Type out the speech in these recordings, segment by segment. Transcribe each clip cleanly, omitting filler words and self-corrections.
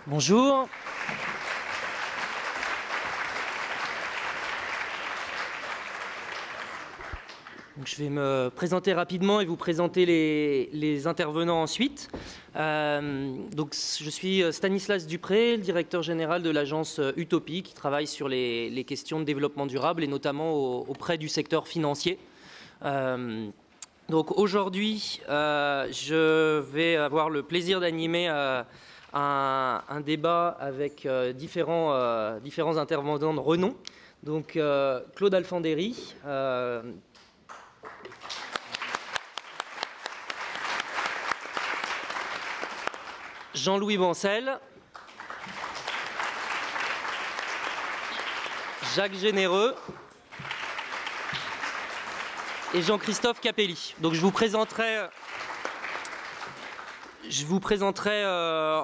Bonjour. Donc, je vais me présenter rapidement et vous présenter les intervenants ensuite. Donc, je suis Stanislas Dupré, le directeur général de l'agence Utopie, qui travaille sur les questions de développement durable et notamment auprès du secteur financier. Donc aujourd'hui, je vais avoir le plaisir d'animer un débat avec différents intervenants de renom. Donc Claude Alfandéry, Jean-Louis Bancel, Jacques Généreux et Jean-Christophe Capelli. Donc je vous présenterai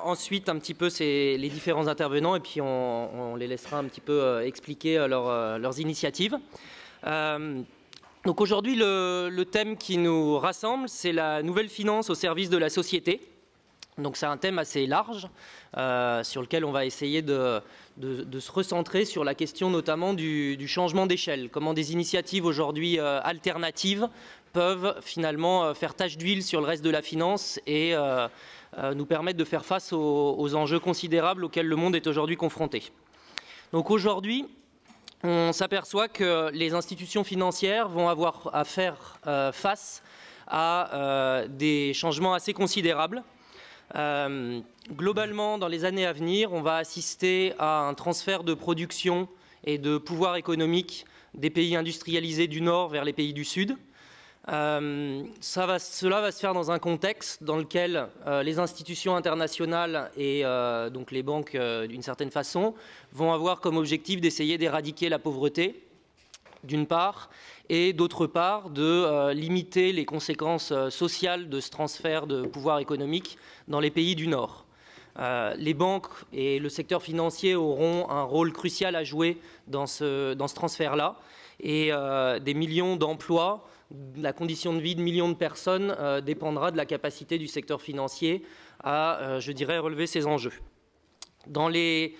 ensuite un petit peu les différents intervenants et puis on les laissera un petit peu expliquer leurs initiatives. Donc aujourd'hui, le thème qui nous rassemble, c'est la nouvelle finance au service de la société. Donc c'est un thème assez large sur lequel on va essayer de se recentrer sur la question notamment du changement d'échelle. Comment des initiatives aujourd'hui alternatives peuvent finalement faire tache d'huile sur le reste de la finance et nous permettre de faire face aux enjeux considérables auxquels le monde est aujourd'hui confronté. Donc aujourd'hui, on s'aperçoit que les institutions financières vont avoir à faire face à des changements assez considérables. Globalement, dans les années à venir, on va assister à un transfert de production et de pouvoir économique des pays industrialisés du Nord vers les pays du Sud. Cela va se faire dans un contexte dans lequel les institutions internationales et donc les banques, d'une certaine façon, vont avoir comme objectif d'essayer d'éradiquer la pauvreté, d'une part, et d'autre part de limiter les conséquences sociales de ce transfert de pouvoir économique dans les pays du Nord. Les banques et le secteur financier auront un rôle crucial à jouer dans ce transfert-là et des millions d'emplois, la condition de vie de millions de personnes dépendra de la capacité du secteur financier à, je dirais, relever ces enjeux. Dans les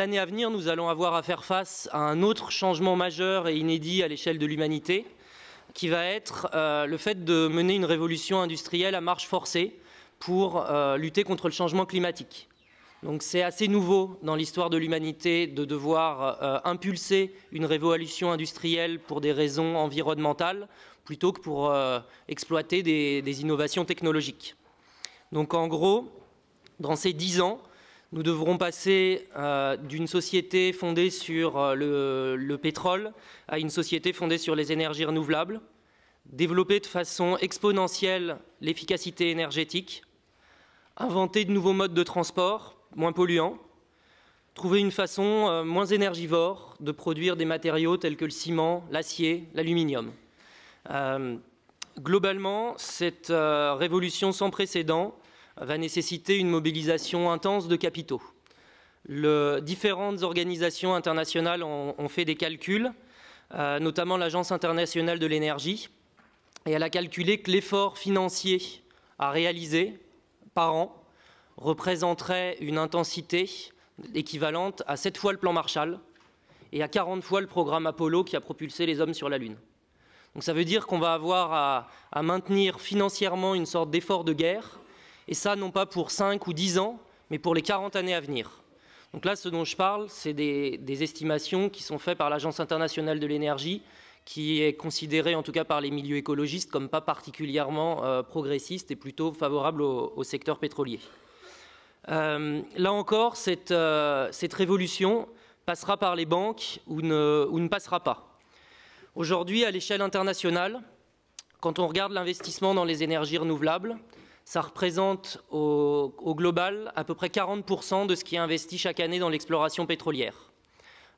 années à venir, nous allons avoir à faire face à un autre changement majeur et inédit à l'échelle de l'humanité, qui va être le fait de mener une révolution industrielle à marche forcée pour lutter contre le changement climatique. Donc c'est assez nouveau dans l'histoire de l'humanité de devoir impulser une révolution industrielle pour des raisons environnementales plutôt que pour exploiter des innovations technologiques. Donc en gros, dans ces 10 ans, nous devrons passer d'une société fondée sur le pétrole à une société fondée sur les énergies renouvelables, développer de façon exponentielle l'efficacité énergétique, inventer de nouveaux modes de transport moins polluants, trouver une façon moins énergivore de produire des matériaux tels que le ciment, l'acier, l'aluminium. Globalement, cette révolution sans précédent va nécessiter une mobilisation intense de capitaux. Différentes organisations internationales ont fait des calculs, notamment l'Agence internationale de l'énergie, et elle a calculé que l'effort financier à réaliser par an représenterait une intensité équivalente à 7 fois le plan Marshall et à 40 fois le programme Apollo qui a propulsé les hommes sur la Lune. Donc ça veut dire qu'on va avoir à maintenir financièrement une sorte d'effort de guerre, et ça non pas pour 5 ou 10 ans, mais pour les 40 années à venir. Donc là, ce dont je parle, c'est des estimations qui sont faites par l'Agence internationale de l'énergie, qui est considérée, en tout cas par les milieux écologistes, comme pas particulièrement progressiste et plutôt favorable au secteur pétrolier. Là encore, cette révolution passera par les banques ou ne passera pas. Aujourd'hui, à l'échelle internationale, quand on regarde l'investissement dans les énergies renouvelables, ça représente au global à peu près 40% de ce qui est investi chaque année dans l'exploration pétrolière.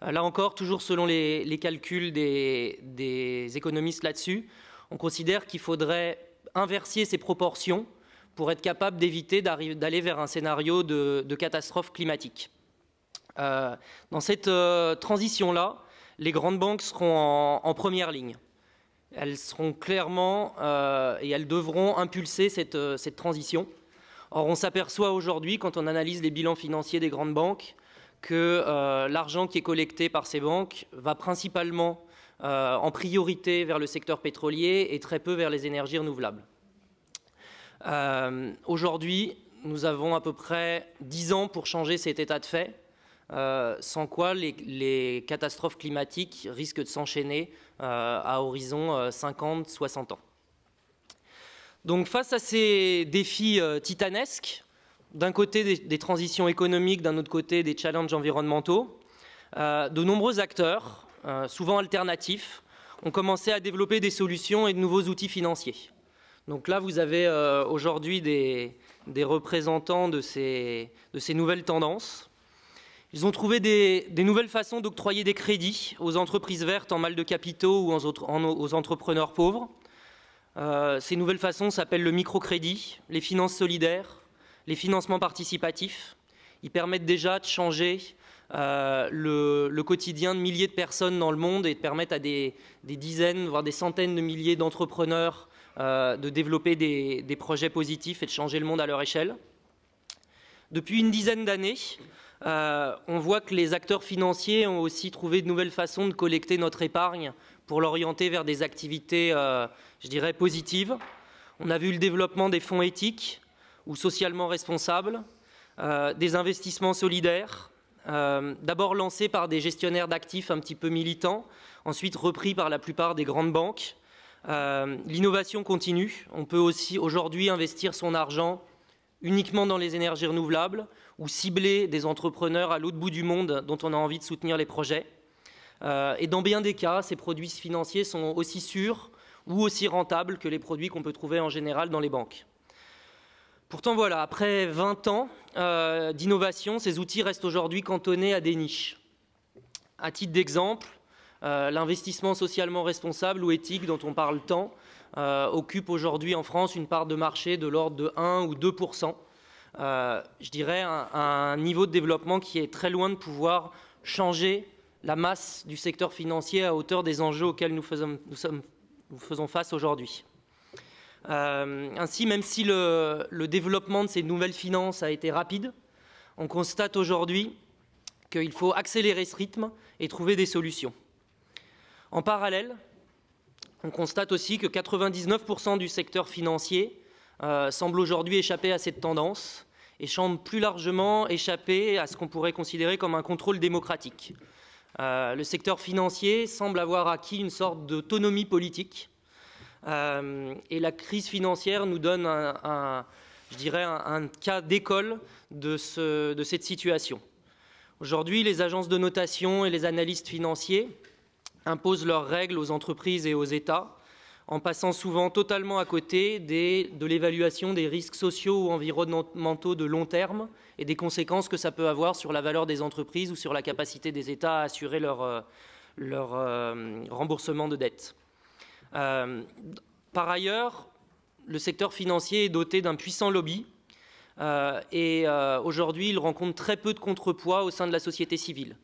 Là encore, toujours selon les calculs des économistes là-dessus, on considère qu'il faudrait inverser ces proportions pour être capable d'éviter d'aller vers un scénario de catastrophe climatique. Dans cette transition-là, les grandes banques seront en première ligne. Elles seront clairement et elles devront impulser cette transition Or, on s'aperçoit aujourd'hui, quand on analyse les bilans financiers des grandes banques, que l'argent qui est collecté par ces banques va principalement en priorité vers le secteur pétrolier et très peu vers les énergies renouvelables. Aujourd'hui, nous avons à peu près 10 ans pour changer cet état de fait, sans quoi les catastrophes climatiques risquent de s'enchaîner à horizon 50-60 ans. Donc face à ces défis titanesques, d'un côté des transitions économiques, d'un autre côté des challenges environnementaux, de nombreux acteurs, souvent alternatifs, ont commencé à développer des solutions et de nouveaux outils financiers. Donc là, vous avez aujourd'hui des représentants de ces nouvelles tendances. Ils ont trouvé des nouvelles façons d'octroyer des crédits aux entreprises vertes en mal de capitaux ou aux entrepreneurs pauvres. Ces nouvelles façons s'appellent le microcrédit, les finances solidaires, les financements participatifs. Ils permettent déjà de changer le quotidien de milliers de personnes dans le monde et de permettre à des dizaines, voire des centaines de milliers d'entrepreneurs de développer des projets positifs et de changer le monde à leur échelle. Depuis une dizaine d'années, on voit que les acteurs financiers ont aussi trouvé de nouvelles façons de collecter notre épargne pour l'orienter vers des activités, je dirais, positives. On a vu le développement des fonds éthiques ou socialement responsables, des investissements solidaires, d'abord lancés par des gestionnaires d'actifs un petit peu militants, ensuite repris par la plupart des grandes banques. L'innovation continue. On peut aussi aujourd'hui investir son argent uniquement dans les énergies renouvelables ou cibler des entrepreneurs à l'autre bout du monde dont on a envie de soutenir les projets. Et dans bien des cas, ces produits financiers sont aussi sûrs ou aussi rentables que les produits qu'on peut trouver en général dans les banques. Pourtant, voilà, après 20 ans d'innovation, ces outils restent aujourd'hui cantonnés à des niches. À titre d'exemple, l'investissement socialement responsable ou éthique dont on parle tant occupe aujourd'hui en France une part de marché de l'ordre de 1 ou 2%. Je dirais un niveau de développement qui est très loin de pouvoir changer la masse du secteur financier à hauteur des enjeux auxquels nous faisons face aujourd'hui. Ainsi, même si le développement de ces nouvelles finances a été rapide, on constate aujourd'hui qu'il faut accélérer ce rythme et trouver des solutions. En parallèle, on constate aussi que 99% du secteur financier semble aujourd'hui échapper à cette tendance et semble plus largement échapper à ce qu'on pourrait considérer comme un contrôle démocratique. Le secteur financier semble avoir acquis une sorte d'autonomie politique et la crise financière nous donne je dirais un cas d'école de cette situation. Aujourd'hui, les agences de notation et les analystes financiers imposent leurs règles aux entreprises et aux États en passant souvent totalement à côté de l'évaluation des risques sociaux ou environnementaux de long terme et des conséquences que ça peut avoir sur la valeur des entreprises ou sur la capacité des États à assurer leur remboursement de dettes. Par ailleurs, le secteur financier est doté d'un puissant lobby et aujourd'hui, il rencontre très peu de contrepoids au sein de la société civile.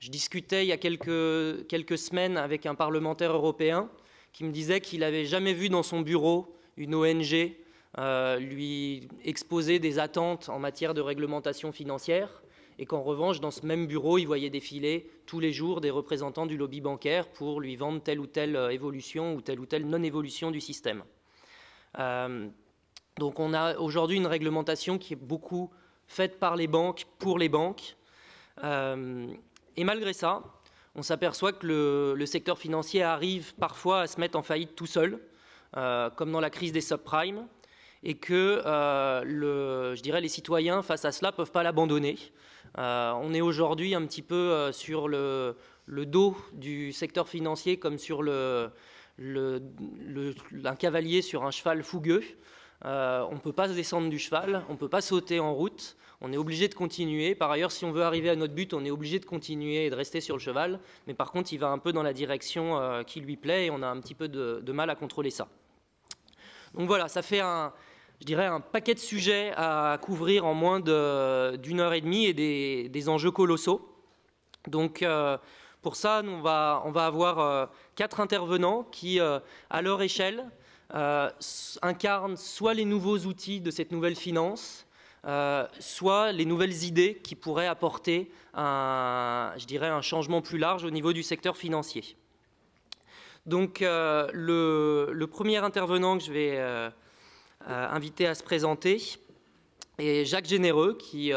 Je discutais il y a quelques semaines avec un parlementaire européen qui me disait qu'il n'avait jamais vu dans son bureau une ONG lui exposer des attentes en matière de réglementation financière et qu'en revanche, dans ce même bureau, il voyait défiler tous les jours des représentants du lobby bancaire pour lui vendre telle ou telle évolution ou telle non-évolution du système. Donc on a aujourd'hui une réglementation qui est beaucoup faite par les banques, pour les banques. Et malgré ça, on s'aperçoit que le secteur financier arrive parfois à se mettre en faillite tout seul, comme dans la crise des subprimes, et que je dirais les citoyens, face à cela, ne peuvent pas l'abandonner. On est aujourd'hui un petit peu sur le dos du secteur financier comme sur un cavalier sur un cheval fougueux. On ne peut pas se descendre du cheval, on ne peut pas sauter en route, on est obligé de continuer. Par ailleurs, si on veut arriver à notre but, on est obligé de continuer et de rester sur le cheval. Mais par contre, il va un peu dans la direction qui lui plaît et on a un petit peu de mal à contrôler ça. Donc voilà, ça fait je dirais un paquet de sujets à couvrir en moins d'une heure et demie et des enjeux colossaux. Donc pour ça, on va avoir 4 intervenants qui, à leur échelle, incarne soit les nouveaux outils de cette nouvelle finance, soit les nouvelles idées qui pourraient apporter je dirais, un changement plus large au niveau du secteur financier. Donc le premier intervenant que je vais inviter à se présenter est Jacques Généreux, qui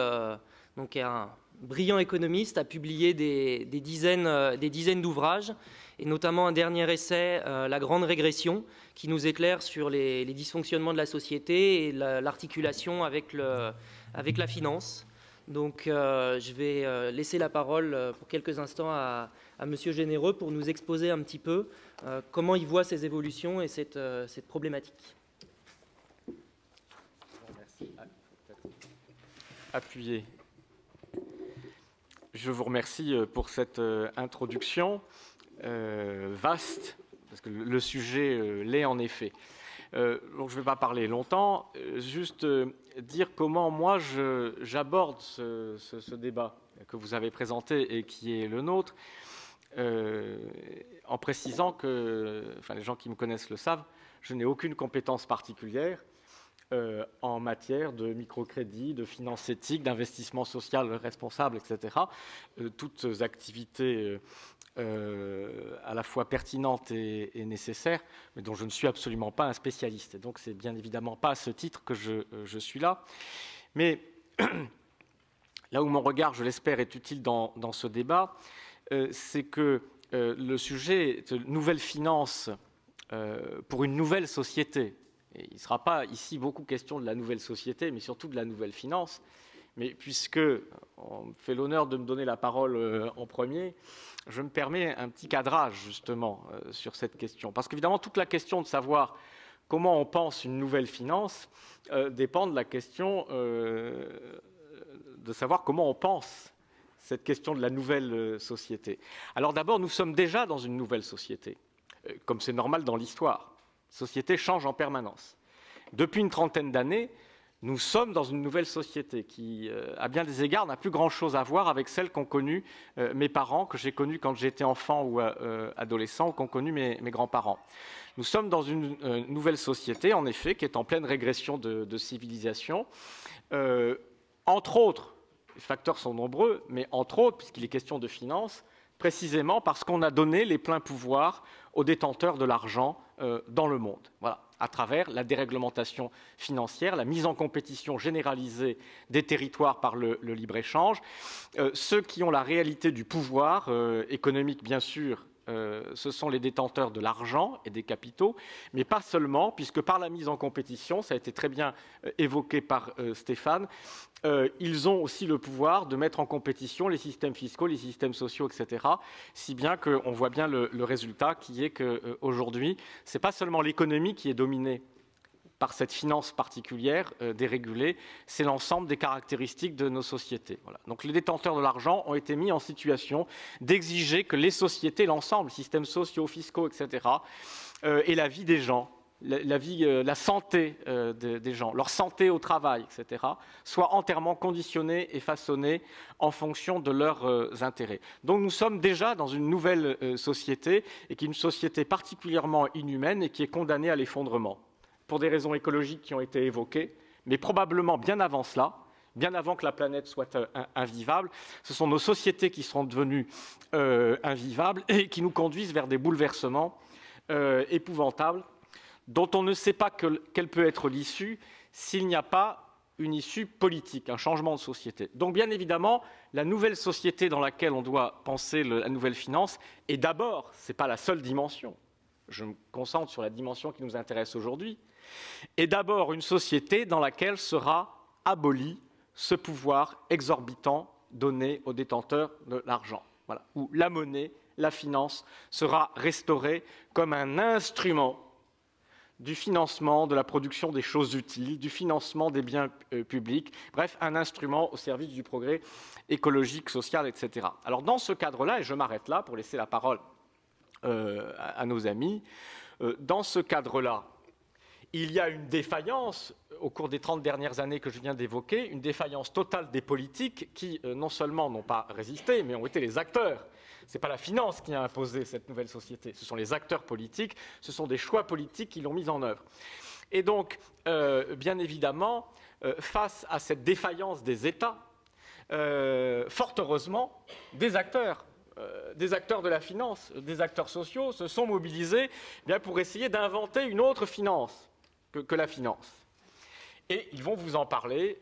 donc est un brillant économiste, a publié des dizaines d'ouvrages, et notamment un dernier essai, La Grande Régression, qui nous éclaire sur les dysfonctionnements de la société et l'articulation avec la finance. Donc je vais laisser la parole pour quelques instants à Monsieur Généreux pour nous exposer un petit peu comment il voit ces évolutions et cette problématique. Merci. Appuyez. Je vous remercie pour cette introduction vaste, parce que le sujet l'est en effet. Donc je ne vais pas parler longtemps, juste dire comment moi j'aborde ce débat que vous avez présenté et qui est le nôtre, en précisant que, enfin les gens qui me connaissent le savent, je n'ai aucune compétence particulière en matière de microcrédit, de finance éthique, d'investissement social responsable, etc. Toutes activités à la fois pertinentes et nécessaires, mais dont je ne suis absolument pas un spécialiste. Et donc, c'est bien évidemment pas à ce titre que je suis là. Mais là où mon regard, je l'espère, est utile dans ce débat, c'est que le sujet de nouvelle finance pour une nouvelle société, et il ne sera pas ici beaucoup question de la nouvelle société, mais surtout de la nouvelle finance. Mais puisque on me fait l'honneur de me donner la parole en premier, je me permets un petit cadrage justement sur cette question. Parce qu'évidemment, toute la question de savoir comment on pense une nouvelle finance dépend de la question de savoir comment on pense cette question de la nouvelle société. Alors d'abord, nous sommes déjà dans une nouvelle société, comme c'est normal dans l'histoire. La société change en permanence. Depuis une trentaine d'années, nous sommes dans une nouvelle société qui, à bien des égards, n'a plus grand-chose à voir avec celle qu'ont connue mes parents, que j'ai connue quand j'étais enfant ou adolescent, ou qu'ont connue mes grands-parents. Nous sommes dans une nouvelle société, en effet, qui est en pleine régression de civilisation. Entre autres, les facteurs sont nombreux, mais entre autres, puisqu'il est question de finances, précisément parce qu'on a donné les pleins pouvoirs aux détenteurs de l'argent dans le monde. Voilà, à travers la déréglementation financière, la mise en compétition généralisée des territoires par le libre-échange. Ceux qui ont la réalité du pouvoir économique, bien sûr, ce sont les détenteurs de l'argent et des capitaux, mais pas seulement, puisque par la mise en compétition, ça a été très bien évoqué par Stéphane, ils ont aussi le pouvoir de mettre en compétition les systèmes fiscaux, les systèmes sociaux, etc. Si bien qu'on voit bien le résultat qui est qu'aujourd'hui, ce n'est pas seulement l'économie qui est dominée par cette finance particulière dérégulée, c'est l'ensemble des caractéristiques de nos sociétés. Voilà. Donc les détenteurs de l'argent ont été mis en situation d'exiger que les sociétés, l'ensemble, systèmes sociaux, fiscaux, etc., et la vie des gens, la santé des gens, leur santé au travail, etc., soient entièrement conditionnés et façonnés en fonction de leurs intérêts. Donc nous sommes déjà dans une nouvelle société, et qui est une société particulièrement inhumaine et qui est condamnée à l'effondrement, pour des raisons écologiques qui ont été évoquées, mais probablement bien avant cela, bien avant que la planète soit invivable. Ce sont nos sociétés qui seront devenues invivables et qui nous conduisent vers des bouleversements épouvantables, dont on ne sait pas quelle peut être l'issue s'il n'y a pas une issue politique, un changement de société. Donc bien évidemment, la nouvelle société dans laquelle on doit penser la nouvelle finance, et d'abord, ce n'est pas la seule dimension, je me concentre sur la dimension qui nous intéresse aujourd'hui, est d'abord une société dans laquelle sera aboli ce pouvoir exorbitant donné aux détenteurs de l'argent. Voilà. Où la monnaie, la finance, sera restaurée comme un instrument du financement de la production des choses utiles, du financement des biens publics, bref, un instrument au service du progrès écologique, social, etc. Alors dans ce cadre-là, et je m'arrête là pour laisser la parole à nos amis, dans ce cadre-là, il y a une défaillance au cours des 30 dernières années que je viens d'évoquer, une défaillance totale des politiques qui, non seulement n'ont pas résisté, mais ont été les acteurs. Ce n'est pas la finance qui a imposé cette nouvelle société, ce sont les acteurs politiques, ce sont des choix politiques qui l'ont mise en œuvre. Et donc, bien évidemment, face à cette défaillance des États, fort heureusement, des acteurs de la finance, des acteurs sociaux se sont mobilisés pour essayer d'inventer une autre finance que la finance. Et ils vont vous en parler,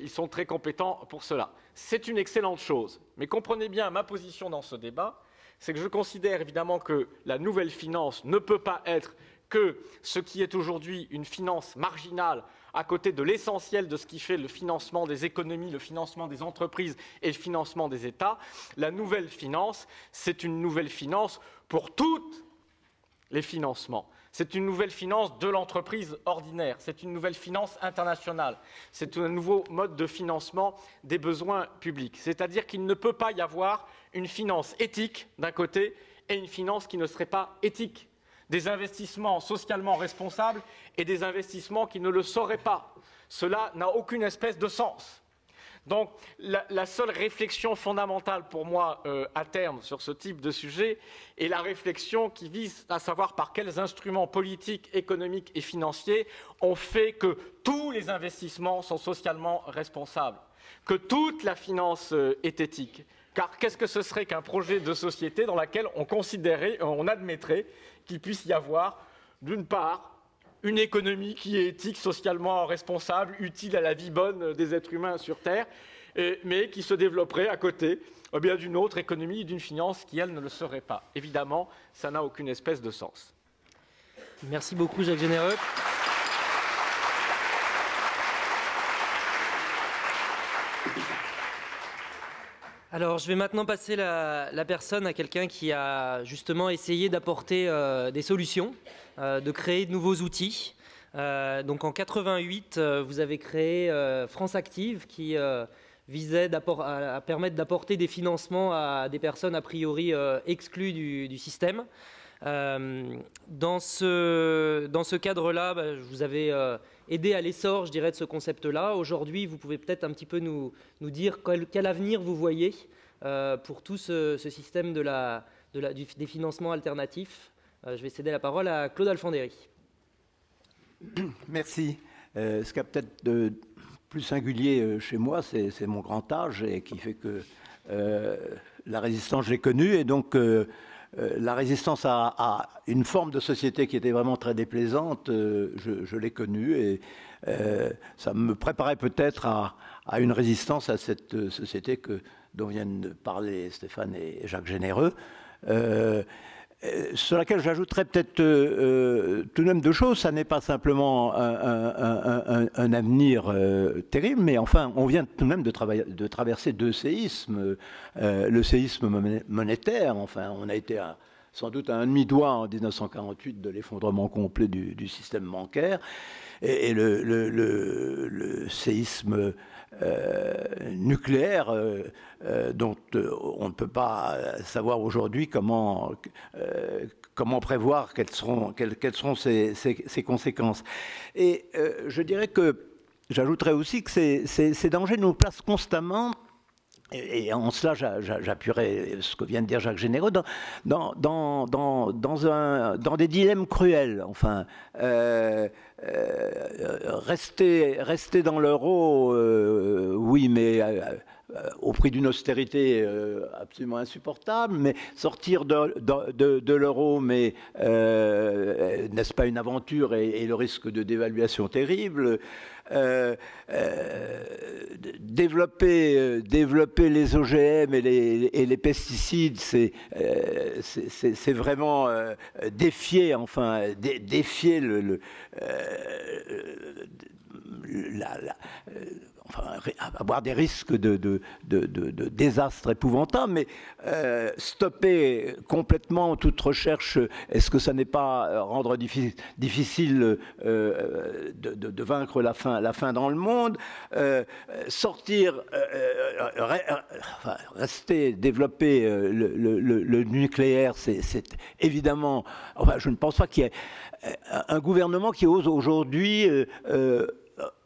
ils sont très compétents pour cela. C'est une excellente chose, mais comprenez bien ma position dans ce débat, c'est que je considère évidemment que la nouvelle finance ne peut pas être que ce qui est aujourd'hui une finance marginale à côté de l'essentiel de ce qui fait le financement des économies, le financement des entreprises et le financement des États. La nouvelle finance, c'est une nouvelle finance pour tous les financements. C'est une nouvelle finance de l'entreprise ordinaire, c'est une nouvelle finance internationale, c'est un nouveau mode de financement des besoins publics. C'est-à-dire qu'il ne peut pas y avoir une finance éthique d'un côté et une finance qui ne serait pas éthique. Des investissements socialement responsables et des investissements qui ne le seraient pas. Cela n'a aucune espèce de sens. Donc la seule réflexion fondamentale pour moi à terme sur ce type de sujet est la réflexion qui vise à savoir par quels instruments politiques, économiques et financiers on fait que tous les investissements sont socialement responsables, que toute la finance est éthique. Car qu'est-ce que ce serait qu'un projet de société dans lequel on admettrait qu'il puisse y avoir, d'une part, une économie qui est éthique, socialement responsable, utile à la vie bonne des êtres humains sur Terre, mais qui se développerait à côté d'une autre économie et d'une finance qui, elle, ne le serait pas. Évidemment, ça n'a aucune espèce de sens. Merci beaucoup, Jacques Généreux. Alors, je vais maintenant passer la personne à quelqu'un qui a justement essayé d'apporter des solutions, de créer de nouveaux outils. Donc, en 88, vous avez créé France Active, qui visait à permettre d'apporter des financements à des personnes a priori exclues du système. Dans ce cadre-là, je vous avais aidé à l'essor, je dirais, de ce concept-là. Aujourd'hui, vous pouvez peut-être un petit peu nous dire quel avenir vous voyez pour tout ce système des financements alternatifs. Je vais céder la parole à Claude Alfandéry. Merci. Ce qui est peut-être plus singulier chez moi, c'est mon grand âge et qui fait que la résistance, je l'ai connue, et donc la résistance à une forme de société qui était vraiment très déplaisante, je l'ai connue, et ça me préparait peut-être à une résistance à cette société dont viennent de parler Stéphane et Jacques Généreux, sur laquelle j'ajouterais peut-être tout de même deux choses. Ça n'est pas simplement un avenir terrible, mais enfin, on vient tout de même de traverser deux séismes. Le séisme monétaire, enfin, on a été sans doute à un demi-doigt en 1948 de l'effondrement complet du système bancaire, et le séisme nucléaire dont on ne peut pas savoir aujourd'hui comment prévoir quelles seront ses conséquences. Et je dirais que j'ajouterais aussi que ces dangers nous placent constamment, et en cela j'appuierai ce que vient de dire Jacques Généreux, dans des dilemmes cruels. Enfin, rester dans l'euro, oui, mais au prix d'une austérité absolument insupportable, mais sortir de l'euro, mais n'est-ce pas une aventure et le risque de dévaluation terrible? Développer les OGM et les pesticides, c'est vraiment défier avoir des risques de désastres épouvantables, mais stopper complètement toute recherche, est-ce que ça n'est pas rendre difficile de vaincre la faim dans le monde, développer le nucléaire, c'est évidemment, enfin, je ne pense pas qu'il y ait un gouvernement qui ose aujourd'hui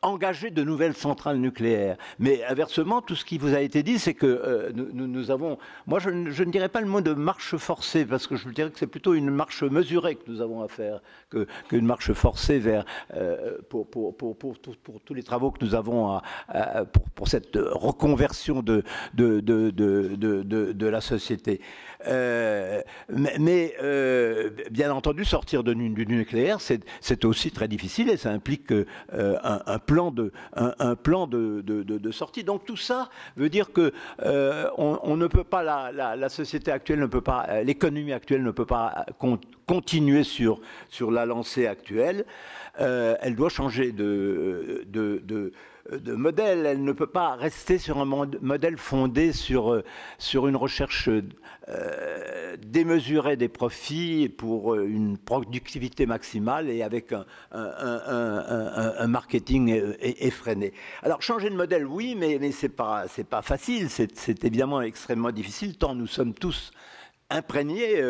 engager de nouvelles centrales nucléaires. Mais inversement, tout ce qui vous a été dit, c'est que nous avons... Moi, je ne dirais pas le mot de marche forcée, parce que je dirais que c'est plutôt une marche mesurée que nous avons à faire, qu'une marche forcée vers... pour tous les travaux que nous avons pour cette reconversion de la société. Mais bien entendu, sortir du nucléaire, c'est aussi très difficile et ça implique un plan de sortie. Donc tout ça veut dire que on ne peut pas, la société actuelle ne peut pas, l'économie actuelle ne peut pas continuer sur la lancée actuelle. Elle doit changer de modèle. Elle ne peut pas rester sur un modèle fondé sur une recherche démesurée des profits pour une productivité maximale et avec un marketing effréné. Alors changer de modèle, oui, mais c'est pas facile. C'est évidemment extrêmement difficile tant nous sommes tous imprégnés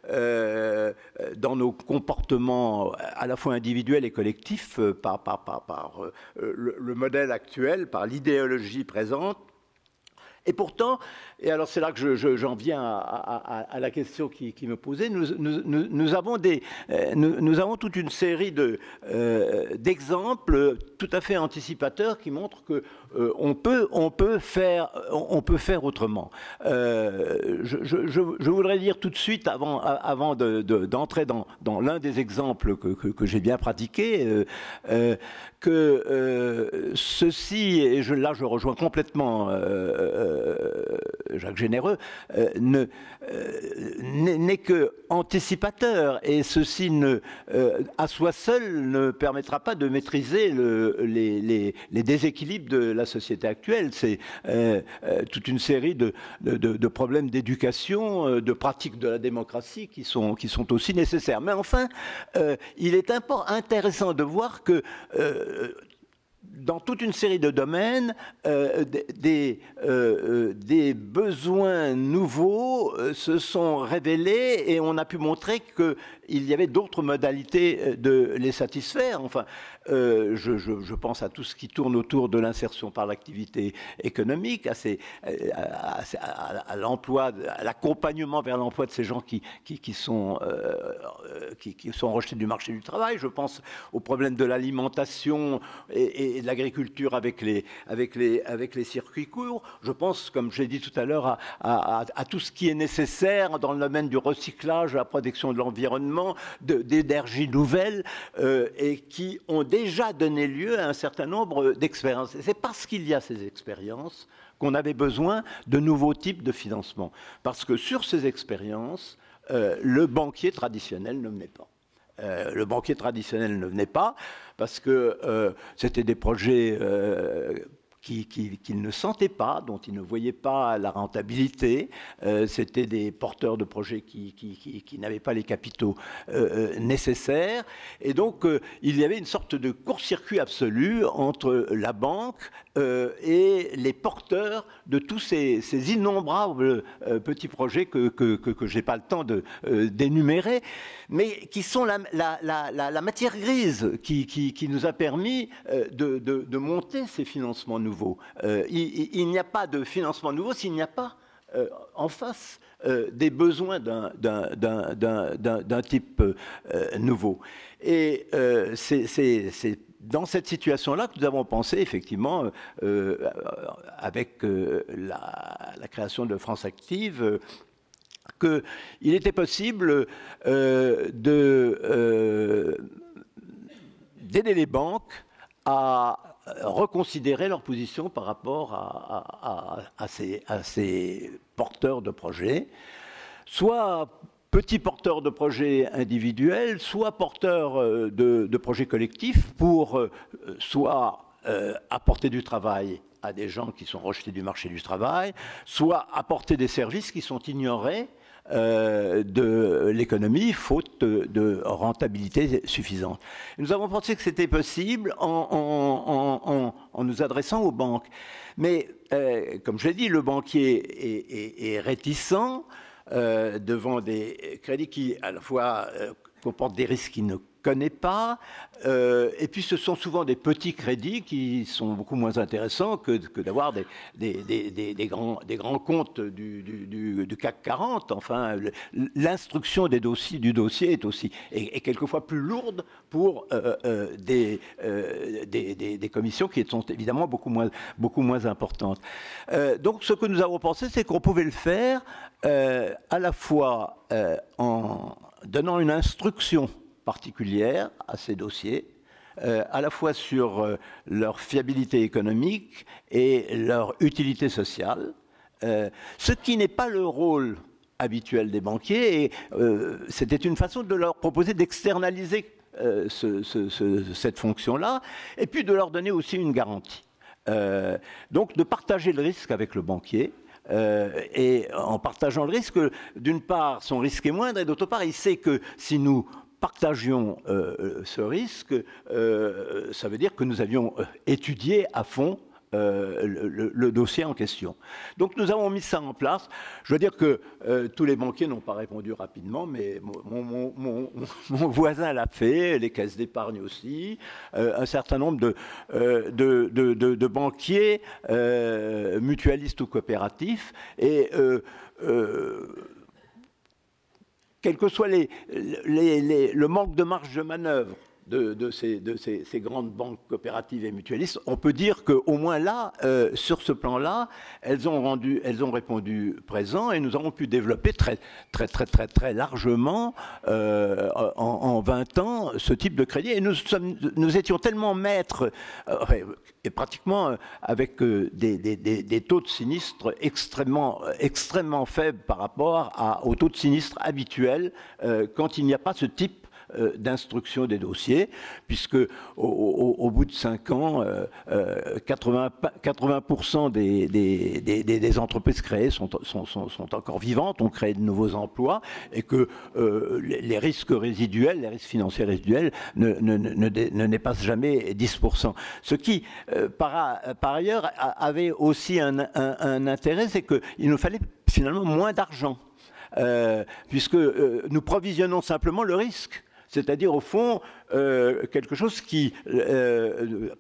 dans nos comportements à la fois individuels et collectifs par le modèle actuel, par l'idéologie présente. Et pourtant, et alors c'est là que j'en viens à la question qui me posait, nous avons toute une série d'exemples tout à fait anticipateurs qui montrent que on peut faire autrement. Je voudrais dire tout de suite, avant d'entrer dans l'un des exemples que j'ai bien pratiqué, que ceci, et là je rejoins complètement Jacques Généreux, n'est que anticipateur, et ceci à soi seul ne permettra pas de maîtriser les déséquilibres de la société actuelle. C'est toute une série de problèmes d'éducation, de pratiques de la démocratie qui sont aussi nécessaires. Mais enfin, il est intéressant de voir que dans toute une série de domaines, des besoins nouveaux se sont révélés et on a pu montrer qu'il y avait d'autres modalités de les satisfaire. Enfin, je pense à tout ce qui tourne autour de l'insertion par l'activité économique, à l'emploi, à l'accompagnement vers l'emploi de ces gens qui sont rejetés du marché du travail. Je pense au problème de l'alimentation et de l'agriculture avec les circuits courts. Je pense, comme je l'ai dit tout à l'heure, à tout ce qui est nécessaire dans le domaine du recyclage, de la protection de l'environnement, d'énergies nouvelles et qui ont déjà donné lieu à un certain nombre d'expériences. Et c'est parce qu'il y a ces expériences qu'on avait besoin de nouveaux types de financement. Parce que sur ces expériences, le banquier traditionnel ne venait pas. Le banquier traditionnel ne venait pas parce que c'était des projets qu'il ne sentait pas, dont il ne voyait pas la rentabilité. C'était des porteurs de projets qui n'avaient pas les capitaux nécessaires. Et donc, il y avait une sorte de court-circuit absolu entre la banque et les porteurs de tous ces innombrables petits projets que je n'ai pas le temps d'énumérer, mais qui sont la matière grise qui nous a permis de monter ces financements nouveaux. Il n'y a pas de financement nouveau s'il n'y a pas en face des besoins d'un type nouveau. Et c'est dans cette situation-là que nous avons pensé, effectivement, avec la création de France Active, qu'il était possible d'aider les banques à reconsidérer leur position par rapport à ces porteurs de projets, soit petits porteurs de projets individuels, soit porteurs de projets collectifs pour soit apporter du travail à des gens qui sont rejetés du marché du travail, soit apporter des services qui sont ignorés de l'économie, faute de rentabilité suffisante. Nous avons pensé que c'était possible en nous adressant aux banques. Mais, comme je l'ai dit, le banquier est réticent devant des crédits qui, à la fois, comportent des risques qu'il ne connaît pas. Et puis ce sont souvent des petits crédits qui sont beaucoup moins intéressants que d'avoir des grands comptes du CAC 40. Enfin, l'instruction du dossier est aussi est quelquefois plus lourde pour des commissions qui sont évidemment beaucoup moins importantes. Donc ce que nous avons pensé, c'est qu'on pouvait le faire à la fois en donnant une instruction particulière à ces dossiers, à la fois sur leur fiabilité économique et leur utilité sociale, ce qui n'est pas le rôle habituel des banquiers, et c'était une façon de leur proposer d'externaliser cette fonction-là, et puis de leur donner aussi une garantie. Donc de partager le risque avec le banquier, et en partageant le risque, d'une part, son risque est moindre, et d'autre part, il sait que si nous partagions ce risque, ça veut dire que nous avions étudié à fond le dossier en question. Donc nous avons mis ça en place. Je veux dire que tous les banquiers n'ont pas répondu rapidement, mais mon voisin l'a fait, les caisses d'épargne aussi, un certain nombre de banquiers mutualistes ou coopératifs, et quel que soit le manque de marge de manœuvre de ces grandes banques coopératives et mutualistes, on peut dire qu'au moins là, sur ce plan-là, elles ont répondu présent, et nous avons pu développer très largement en 20 ans ce type de crédit. Et nous étions tellement maîtres, et pratiquement avec des taux de sinistre extrêmement faibles par rapport aux taux de sinistre habituels quand il n'y a pas ce type d'instruction des dossiers, puisque au bout de 5 ans, 80% des entreprises créées sont encore vivantes, ont créé de nouveaux emplois, et que les risques résiduels, les risques financiers résiduels ne dépassent jamais 10%. Ce qui, par ailleurs, avait aussi un intérêt, c'est qu'il nous fallait finalement moins d'argent, puisque nous provisionnons simplement le risque. C'est-à-dire, au fond, quelque chose qui,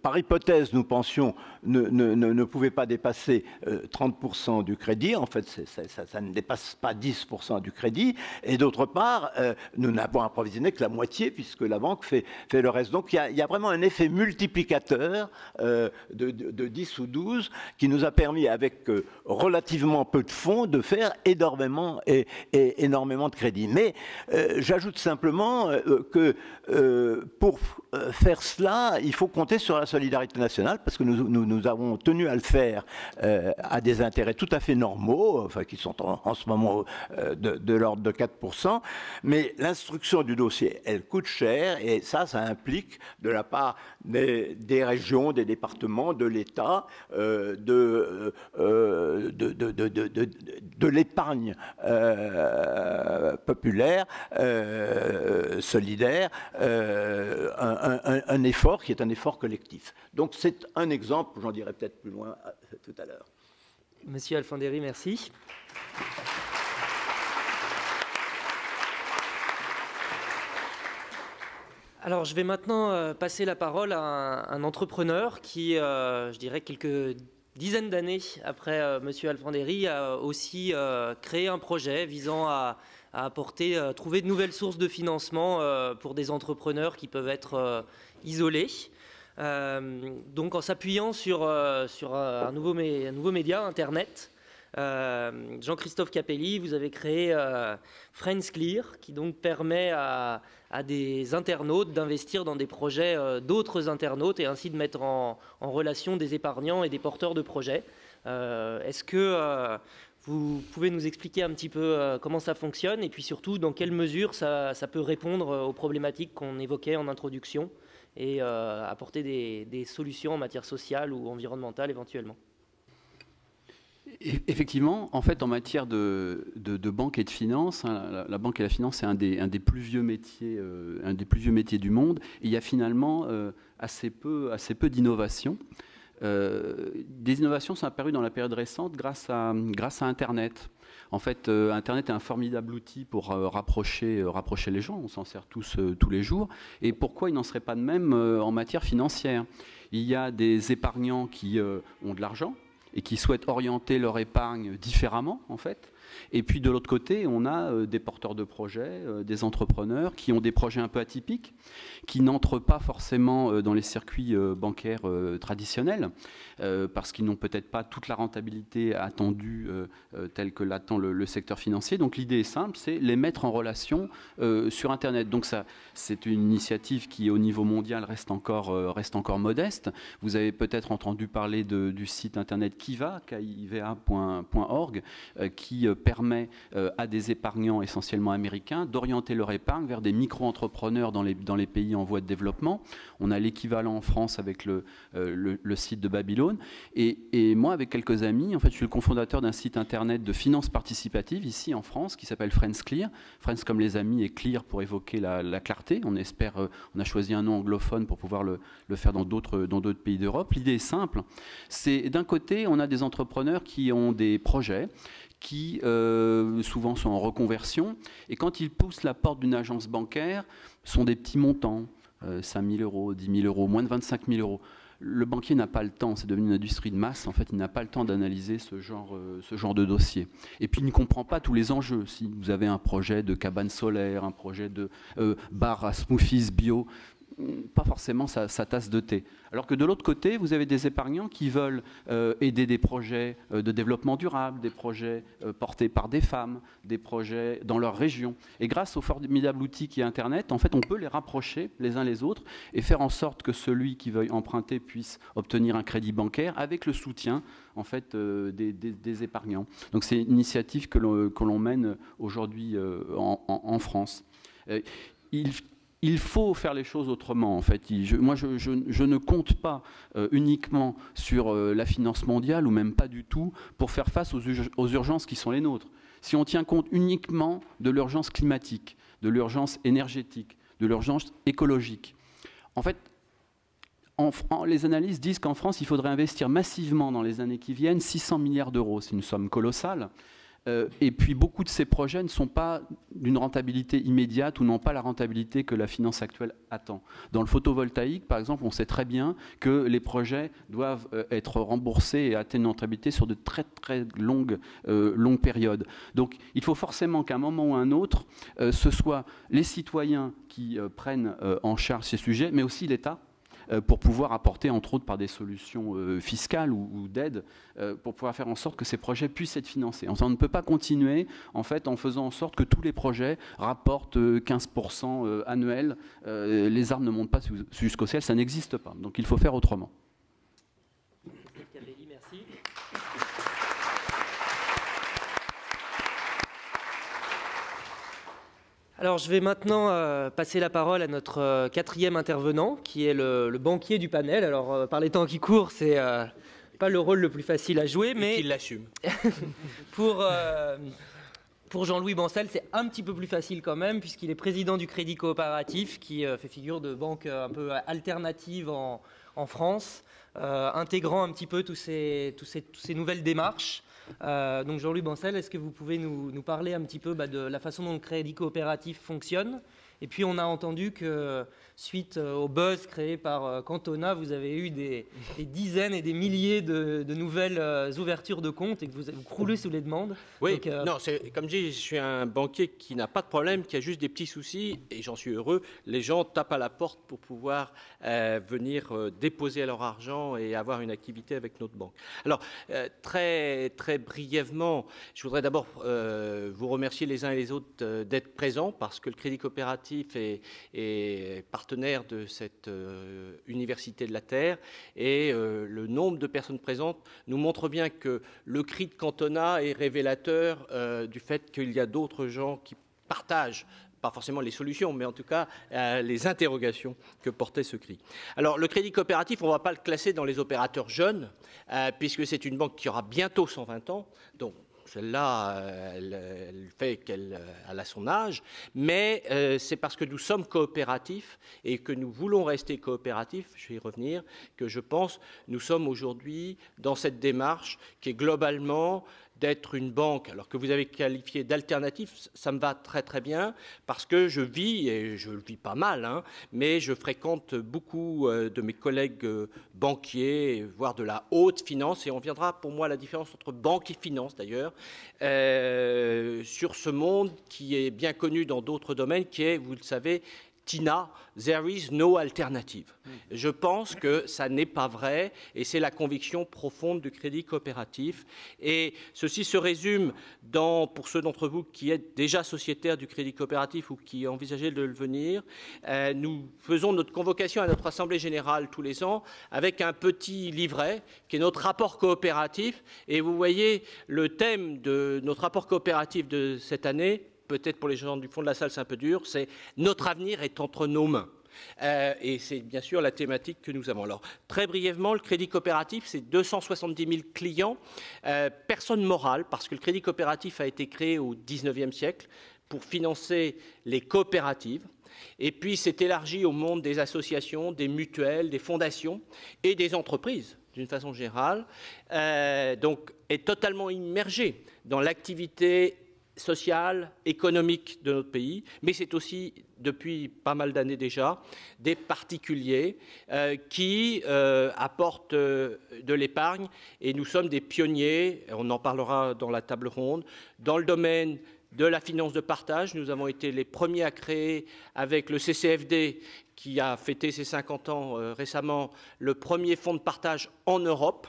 par hypothèse, nous pensions, ne pouvait pas dépasser 30% du crédit. En fait, ça ne dépasse pas 10% du crédit. Et d'autre part, nous n'avons approvisionné que la moitié, puisque la banque fait le reste. Donc, il y a vraiment un effet multiplicateur de 10 ou 12 qui nous a permis, avec relativement peu de fonds, de faire énormément de crédit. Mais j'ajoute simplement que pour faire cela, il faut compter sur la solidarité nationale, parce que nous avons tenu à le faire à des intérêts tout à fait normaux, enfin qui sont en ce moment de l'ordre de 4%, mais l'instruction du dossier, elle coûte cher, et ça implique de la part des régions, des départements, de l'État, de l'épargne populaire, solidaire, un effort qui est un effort collectif. Donc c'est un exemple, j'en dirai peut-être plus loin tout à l'heure. Monsieur Alfandéry, merci. Alors je vais maintenant passer la parole à un entrepreneur qui, je dirais quelques dizaines d'années après Monsieur Alfandéry, a aussi créé un projet visant à trouver de nouvelles sources de financement pour des entrepreneurs qui peuvent être isolés. Donc en s'appuyant sur un nouveau média, Internet, Jean-Christophe Capelli, vous avez créé Friends Clear, qui donc permet à des internautes d'investir dans des projets d'autres internautes, et ainsi de mettre en relation des épargnants et des porteurs de projets. Est-ce que vous pouvez nous expliquer un petit peu comment ça fonctionne, et puis surtout dans quelle mesure ça peut répondre aux problématiques qu'on évoquait en introduction, et apporter des solutions en matière sociale ou environnementale éventuellement? Effectivement, en fait, en matière de banque et de finance, hein, la banque et la finance, c'est un des plus vieux métiers, du monde. Et il y a finalement assez peu d'innovations. Des innovations sont apparues dans la période récente grâce à Internet. En fait, Internet est un formidable outil pour rapprocher les gens. On s'en sert tous les jours. Et pourquoi il n'en serait pas de même en matière financière? Il y a des épargnants qui ont de l'argent et qui souhaitent orienter leur épargne différemment, en fait. Et puis de l'autre côté, on a des porteurs de projets, des entrepreneurs qui ont des projets un peu atypiques, qui n'entrent pas forcément dans les circuits bancaires traditionnels, parce qu'ils n'ont peut-être pas toute la rentabilité attendue telle que l'attend le secteur financier. Donc l'idée est simple, c'est les mettre en relation sur Internet. Donc ça, c'est une initiative qui, au niveau mondial, reste encore modeste. Vous avez peut-être entendu parler du site Internet kiva.org, qui permet à des épargnants essentiellement américains d'orienter leur épargne vers des micro-entrepreneurs dans les pays en voie de développement. On a l'équivalent en France avec le site de Babylone. Et moi, avec quelques amis, en fait, je suis le cofondateur d'un site internet de finance participative ici en France qui s'appelle Friends Clear. Friends comme les amis et Clear pour évoquer la clarté. On a choisi un nom anglophone pour pouvoir le faire dans d'autres pays d'Europe. L'idée est simple. C'est d'un côté, on a des entrepreneurs qui ont des projets qui souvent sont en reconversion, et quand ils poussent la porte d'une agence bancaire, sont des petits montants, 5 000 euros, 10 000 euros, moins de 25 000 euros. Le banquier n'a pas le temps, c'est devenu une industrie de masse, en fait, il n'a pas le temps d'analyser ce genre de dossier. Et puis il ne comprend pas tous les enjeux. Si vous avez un projet de cabane solaire, un projet de bar à smoothies bio, pas forcément sa tasse de thé. Alors que de l'autre côté, vous avez des épargnants qui veulent aider des projets de développement durable, des projets portés par des femmes, des projets dans leur région. Et grâce au formidable outil qui est Internet, en fait, on peut les rapprocher les uns les autres et faire en sorte que celui qui veuille emprunter puisse obtenir un crédit bancaire avec le soutien en fait, des épargnants. Donc c'est une initiative que l'on mène aujourd'hui en France. Il faut faire les choses autrement, en fait. Moi, je ne compte pas uniquement sur la finance mondiale, ou même pas du tout, pour faire face aux urgences qui sont les nôtres. Si on tient compte uniquement de l'urgence climatique, de l'urgence énergétique, de l'urgence écologique, en fait, les analyses disent qu'en France, il faudrait investir massivement dans les années qui viennent 600 milliards d'euros. C'est une somme colossale. Et puis beaucoup de ces projets ne sont pas d'une rentabilité immédiate ou n'ont pas la rentabilité que la finance actuelle attend. Dans le photovoltaïque, par exemple, on sait très bien que les projets doivent être remboursés et atteindre une rentabilité sur de très très longues périodes. Donc il faut forcément qu'à un moment ou à un autre, ce soit les citoyens qui prennent en charge ces sujets, mais aussi l'État, pour pouvoir apporter, entre autres par des solutions fiscales ou d'aide, pour pouvoir faire en sorte que ces projets puissent être financés. On ne peut pas continuer en fait, en faisant en sorte que tous les projets rapportent 15% annuel. Les arbres ne montent pas jusqu'au ciel, ça n'existe pas. Donc il faut faire autrement. Merci. Alors, je vais maintenant passer la parole à notre quatrième intervenant, qui est le banquier du panel. Alors, par les temps qui courent, c'est pas le rôle le plus facile à jouer, mais qu'il l'assume. Pour Jean-Louis Bancel, c'est un petit peu plus facile quand même, puisqu'il est président du Crédit Coopératif, qui fait figure de banque un peu alternative en France, intégrant un petit peu toutes ces nouvelles démarches. Donc Jean-Louis Bancel, est-ce que vous pouvez nous parler un petit peu de la façon dont le crédit coopératif fonctionne? Et puis on a entendu que suite au buzz créé par Cantona, vous avez eu des dizaines et des milliers de nouvelles ouvertures de comptes et que vous croulez sous les demandes. Oui, donc, non, comme je dis, je suis un banquier qui n'a pas de problème, qui a juste des petits soucis et j'en suis heureux. Les gens tapent à la porte pour pouvoir venir déposer leur argent et avoir une activité avec notre banque. Alors, très, très brièvement, je voudrais d'abord vous remercier les uns et les autres d'être présents parce que le Crédit Coopératif est partenaire de cette Université de la Terre et le nombre de personnes présentes nous montre bien que le cri de Cantona est révélateur du fait qu'il y a d'autres gens qui partagent pas forcément les solutions, mais en tout cas les interrogations que portait ce cri. Alors le Crédit Coopératif, on ne va pas le classer dans les opérateurs jeunes, puisque c'est une banque qui aura bientôt 120 ans, donc celle-là, elle fait qu'elle a son âge, mais c'est parce que nous sommes coopératifs et que nous voulons rester coopératifs, je vais y revenir, que je pense nous sommes aujourd'hui dans cette démarche qui est globalement d'être une banque, alors que vous avez qualifié d'alternative, ça me va très très bien, parce que je vis, et je le vis pas mal, hein, mais je fréquente beaucoup de mes collègues banquiers, voire de la haute finance, et on viendra pour moi la différence entre banque et finance d'ailleurs, sur ce monde qui est bien connu dans d'autres domaines, qui est, vous le savez, TINA, there is no alternative. Je pense que ça n'est pas vrai et c'est la conviction profonde du crédit coopératif. Et ceci se résume pour ceux d'entre vous qui êtes déjà sociétaires du crédit coopératif ou qui envisagez de le devenir, nous faisons notre convocation à notre Assemblée générale tous les ans avec un petit livret qui est notre rapport coopératif. Et vous voyez le thème de notre rapport coopératif de cette année, peut-être pour les gens du fond de la salle c'est un peu dur, c'est « Notre avenir est entre nos mains ». Et c'est bien sûr la thématique que nous avons. Alors, très brièvement, le crédit coopératif, c'est 270 000 clients, personnes morales, parce que le crédit coopératif a été créé au XIXe siècle pour financer les coopératives. Et puis, c'est élargi au monde des associations, des mutuelles, des fondations et des entreprises, d'une façon générale. Donc, est totalement immergé dans l'activité sociale, économique de notre pays, mais c'est aussi, depuis pas mal d'années déjà, des particuliers qui apportent de l'épargne et nous sommes des pionniers, on en parlera dans la table ronde, dans le domaine de la finance de partage. Nous avons été les premiers à créer avec le CCFD qui a fêté ses 50 ans récemment, le premier fonds de partage en Europe,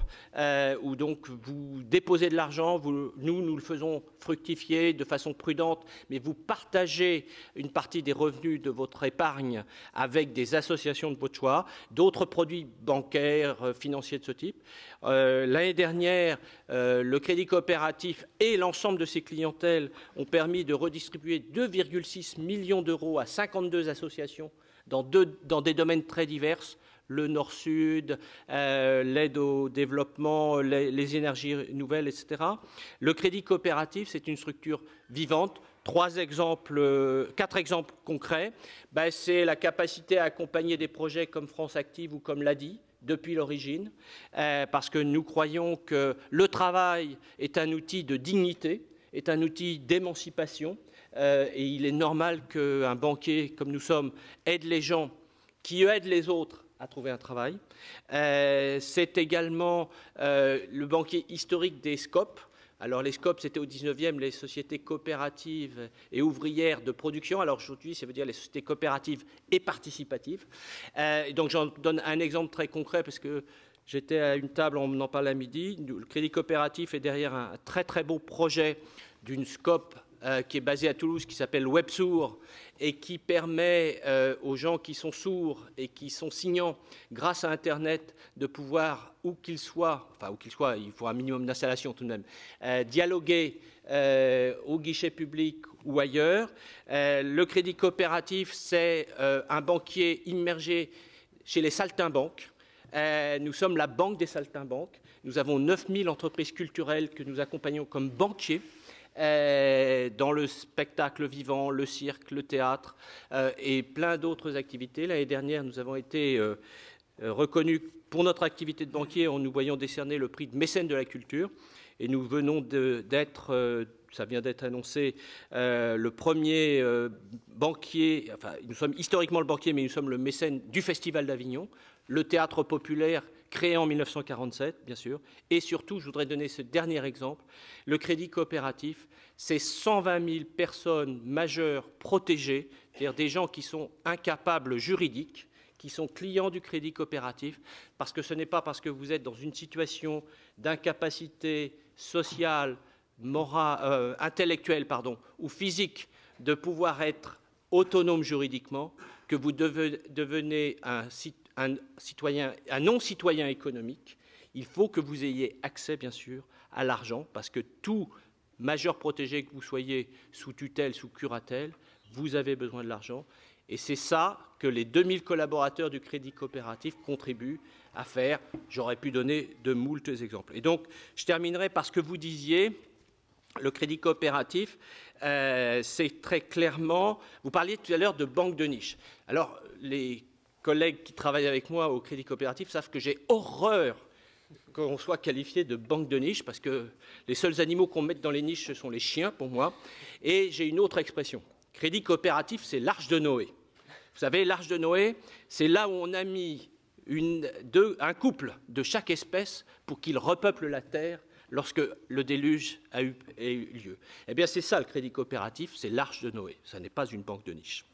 où donc vous déposez de l'argent, nous le faisons fructifier de façon prudente, mais vous partagez une partie des revenus de votre épargne avec des associations de votre choix, d'autres produits bancaires, financiers de ce type. L'année dernière, le crédit coopératif et l'ensemble de ses clientèles ont permis de redistribuer 2,6 millions d'euros à 52 associations dans des domaines très divers, le Nord-Sud, l'aide au développement, les énergies nouvelles, etc. Le crédit coopératif, c'est une structure vivante. 4 exemples concrets. C'est la capacité à accompagner des projets comme France Active ou comme l'ADI depuis l'origine, parce que nous croyons que le travail est un outil de dignité, est un outil d'émancipation, et il est normal qu'un banquier, comme nous sommes, aide les gens qui aident les autres à trouver un travail. C'est également le banquier historique des SCOP. Alors les SCOP, c'était au 19e, les sociétés coopératives et ouvrières de production. Alors aujourd'hui, ça veut dire les sociétés coopératives et participatives. Donc j'en donne un exemple très concret parce que j'étais à une table, on en parlait à midi. Le crédit coopératif est derrière un très très beau projet d'une SCOP qui est basée à Toulouse, qui s'appelle WebSourd et qui permet aux gens qui sont sourds et qui sont signants, grâce à Internet, de pouvoir, où qu'ils soient, il faut un minimum d'installation tout de même, dialoguer au guichet public ou ailleurs. Le crédit coopératif, c'est un banquier immergé chez les saltimbanques. Nous sommes la banque des saltimbanques. Nous avons 9000 entreprises culturelles que nous accompagnons comme banquiers dans le spectacle vivant, le cirque, le théâtre et plein d'autres activités. L'année dernière, nous avons été reconnus pour notre activité de banquier en nous voyant décerner le prix de mécène de la culture. Et nous venons d'être, ça vient d'être annoncé, le premier banquier, enfin nous sommes historiquement le banquier, mais nous sommes le mécène du Festival d'Avignon, le théâtre populaire créé en 1947, bien sûr. Et surtout, je voudrais donner ce dernier exemple, le crédit coopératif, c'est 120 000 personnes majeures protégées, c'est-à-dire des gens qui sont incapables juridiques, qui sont clients du crédit coopératif, parce que ce n'est pas parce que vous êtes dans une situation d'incapacité sociale, morale, intellectuelle, ou physique, de pouvoir être autonome juridiquement, que vous devenez un non-citoyen économique. Il faut que vous ayez accès, bien sûr, à l'argent, parce que tout majeur protégé, que vous soyez sous tutelle, sous curatelle, vous avez besoin de l'argent. Et c'est ça que les 2000 collaborateurs du crédit coopératif contribuent à faire. J'aurais pu donner de moultes exemples. Et donc, je terminerai par ce que vous disiez. Le crédit coopératif, c'est très clairement... Vous parliez tout à l'heure de banque de niche. Alors, les collègues qui travaillent avec moi au crédit coopératif savent que j'ai horreur qu'on soit qualifié de banque de niche, parce que les seuls animaux qu'on mette dans les niches, ce sont les chiens, pour moi. Et j'ai une autre expression. Crédit coopératif, c'est l'arche de Noé. Vous savez, l'arche de Noé, c'est là où on a mis un couple de chaque espèce pour qu'il repeuple la terre lorsque le déluge a eu lieu. Eh bien, c'est ça le crédit coopératif, c'est l'arche de Noé. Ça n'est pas une banque de niche.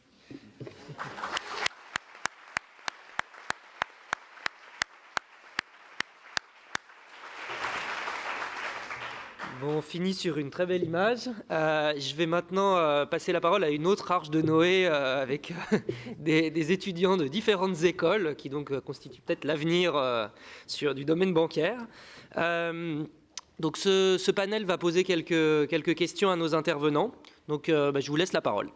Bon, on finit sur une très belle image. Je vais maintenant passer la parole à une autre arche de Noé avec des étudiants de différentes écoles qui donc constituent peut-être l'avenir du domaine bancaire. Donc ce panel va poser quelques questions à nos intervenants. Donc je vous laisse la parole.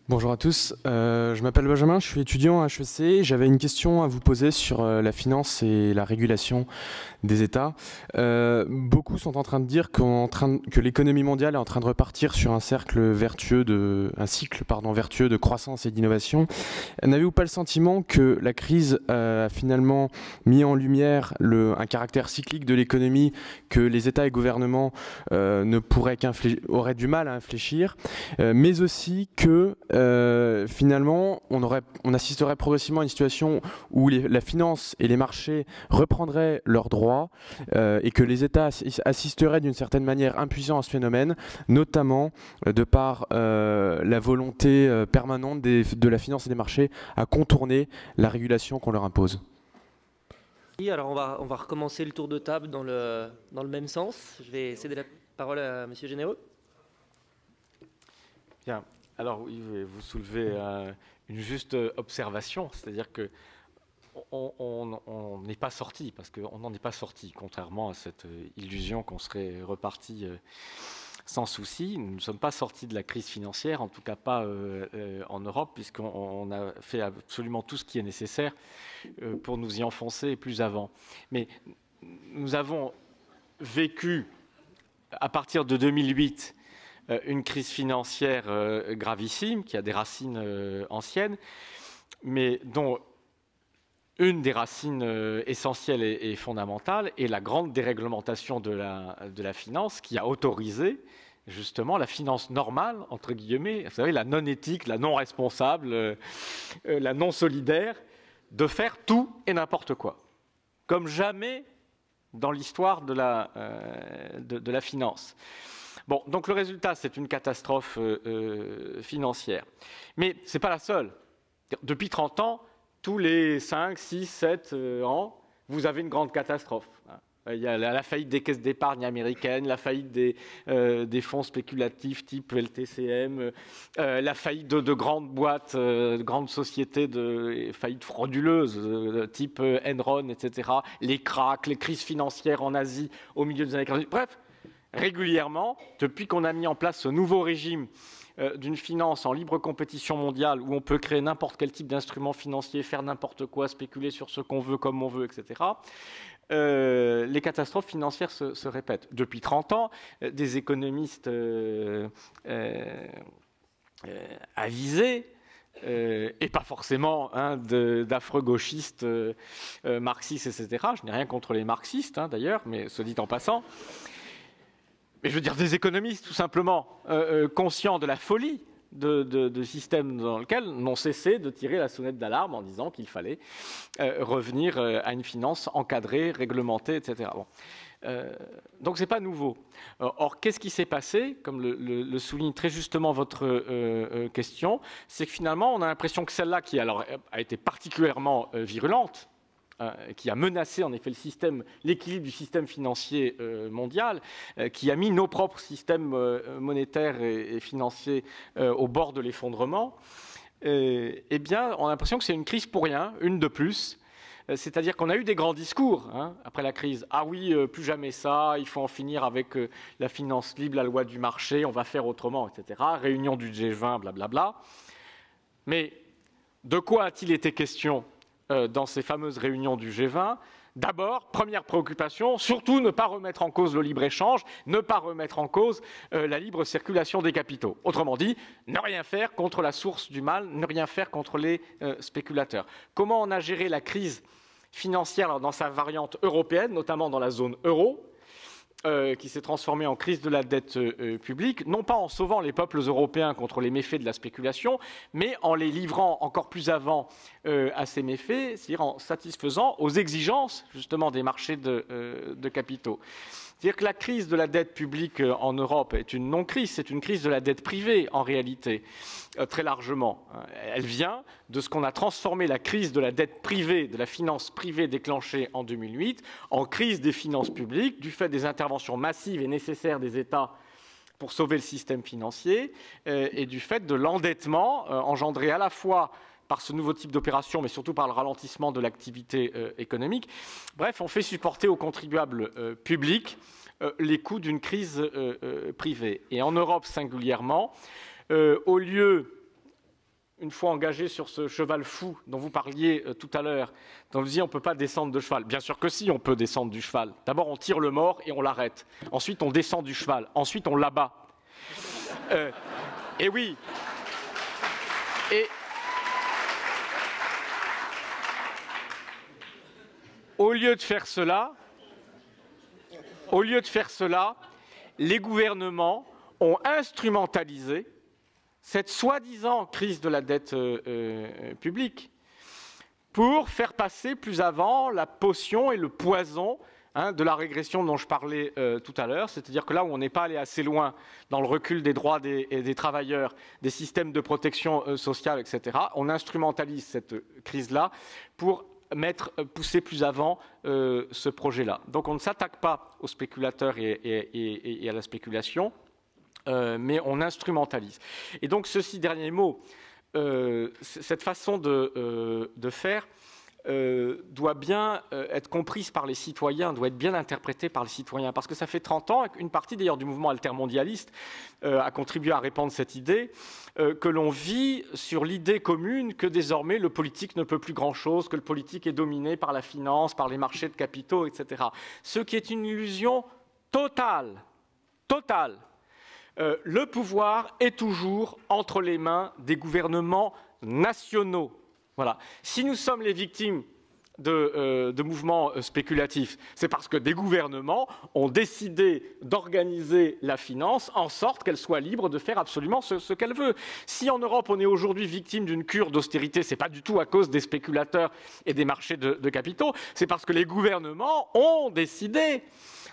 Bonjour à tous, je m'appelle Benjamin, je suis étudiant à HEC. J'avais une question à vous poser sur la finance et la régulation des États. Beaucoup sont en train de dire que l'économie mondiale est en train de repartir sur un cycle vertueux de croissance et d'innovation. N'avez-vous pas le sentiment que la crise a finalement mis en lumière un caractère cyclique de l'économie que les États et gouvernements auraient du mal à infléchir, mais aussi que finalement, on assisterait progressivement à une situation où la finance et les marchés reprendraient leurs droits et que les États assisteraient d'une certaine manière impuissants à ce phénomène, notamment de par la volonté permanente de la finance et des marchés à contourner la régulation qu'on leur impose. Alors on va recommencer le tour de table dans le même sens. Je vais céder la parole à M. Généreux. Bien. Alors oui, vous soulevez une juste observation, c'est-à-dire que on n'est pas sorti, parce qu'on n'en est pas sorti, contrairement à cette illusion qu'on serait reparti sans souci. Nous ne sommes pas sortis de la crise financière, en tout cas pas en Europe, puisqu'on a fait absolument tout ce qui est nécessaire pour nous y enfoncer plus avant. Mais nous avons vécu, à partir de 2008, une crise financière gravissime, qui a des racines anciennes, mais dont une des racines essentielles et fondamentales est la grande déréglementation de la finance, qui a autorisé justement la finance normale, entre guillemets, vous savez, la non-éthique, la non-responsable, la non-solidaire, de faire tout et n'importe quoi, comme jamais dans l'histoire de la finance. Bon, donc le résultat, c'est une catastrophe financière. Mais ce n'est pas la seule. Depuis 30 ans, tous les 5, 6, 7 ans, vous avez une grande catastrophe. Il y a la faillite des caisses d'épargne américaines, la faillite des fonds spéculatifs type LTCM, la faillite de grandes boîtes, de grandes sociétés, faillites frauduleuses type Enron, etc. Les cracks, les crises financières en Asie au milieu des années 90. Bref, régulièrement, depuis qu'on a mis en place ce nouveau régime d'une finance en libre compétition mondiale où on peut créer n'importe quel type d'instrument financier, faire n'importe quoi, spéculer sur ce qu'on veut, comme on veut, etc., les catastrophes financières se répètent. Depuis 30 ans, des économistes avisés, et pas forcément d'affreux gauchistes marxistes, etc. Je n'ai rien contre les marxistes, d'ailleurs, mais ce dit en passant. Mais je veux dire des économistes, tout simplement, conscients de la folie de systèmes dans lequel n'ont cessé de tirer la sonnette d'alarme en disant qu'il fallait revenir à une finance encadrée, réglementée, etc. Bon. Donc ce n'est pas nouveau. Or, qu'est-ce qui s'est passé, comme le souligne très justement votre question, c'est que finalement, on a l'impression que celle-là, qui alors a été particulièrement virulente, qui a menacé en effet l'équilibre du système financier mondial, qui a mis nos propres systèmes monétaires et financiers au bord de l'effondrement, eh bien, on a l'impression que c'est une crise pour rien, une de plus. C'est-à-dire qu'on a eu des grands discours après la crise. Ah oui, plus jamais ça, il faut en finir avec la finance libre, la loi du marché, on va faire autrement, etc. Réunion du G20, blablabla. Mais de quoi a-t-il été question dans ces fameuses réunions du G20? D'abord, première préoccupation, surtout ne pas remettre en cause le libre-échange, ne pas remettre en cause la libre circulation des capitaux. Autrement dit, ne rien faire contre la source du mal, ne rien faire contre les spéculateurs. Comment on a géré la crise financière dans sa variante européenne, notamment dans la zone euro, qui s'est transformée en crise de la dette publique, non pas en sauvant les peuples européens contre les méfaits de la spéculation, mais en les livrant encore plus avant à ces méfaits, c'est-à-dire en satisfaisant aux exigences justement des marchés de capitaux. C'est-à-dire que la crise de la dette publique en Europe est une non-crise, c'est une crise de la dette privée en réalité, très largement. Elle vient de ce qu'on a transformé la crise de la dette privée, de la finance privée déclenchée en 2008, en crise des finances publiques, du fait des interventions massives et nécessaires des États pour sauver le système financier, et du fait de l'endettement engendré à la fois par ce nouveau type d'opération, mais surtout par le ralentissement de l'activité économique. Bref, on fait supporter aux contribuables publics les coûts d'une crise privée. Et en Europe singulièrement, au lieu, une fois engagé sur ce cheval fou dont vous parliez tout à l'heure, dont vous disiez on ne peut pas descendre de cheval. Bien sûr que si, on peut descendre du cheval. D'abord, on tire le mort et on l'arrête. Ensuite, on descend du cheval. Ensuite, on l'abat. Et oui. Au lieu de faire cela, les gouvernements ont instrumentalisé cette soi-disant crise de la dette publique pour faire passer plus avant la potion et le poison de la régression dont je parlais tout à l'heure, c'est-à-dire que là où on n'est pas allé assez loin dans le recul des droits des travailleurs, des systèmes de protection sociale, etc., on instrumentalise cette crise-là pour pousser plus avant ce projet-là. Donc on ne s'attaque pas aux spéculateurs et à la spéculation, mais on instrumentalise. Et donc ceci, dernier mot, cette façon de faire doit bien être comprise par les citoyens, doit être bien interprétée par les citoyens, parce que ça fait 30 ans, une partie d'ailleurs du mouvement altermondialiste a contribué à répandre cette idée, que l'on vit sur l'idée commune que désormais le politique ne peut plus grand-chose, que le politique est dominé par la finance, par les marchés de capitaux, etc. Ce qui est une illusion totale. Le pouvoir est toujours entre les mains des gouvernements nationaux. Voilà. Si nous sommes les victimes de mouvements spéculatifs, c'est parce que des gouvernements ont décidé d'organiser la finance en sorte qu'elle soit libre de faire absolument ce qu'elle veut. Si en Europe on est aujourd'hui victime d'une cure d'austérité, ce n'est pas du tout à cause des spéculateurs et des marchés de capitaux, c'est parce que les gouvernements ont décidé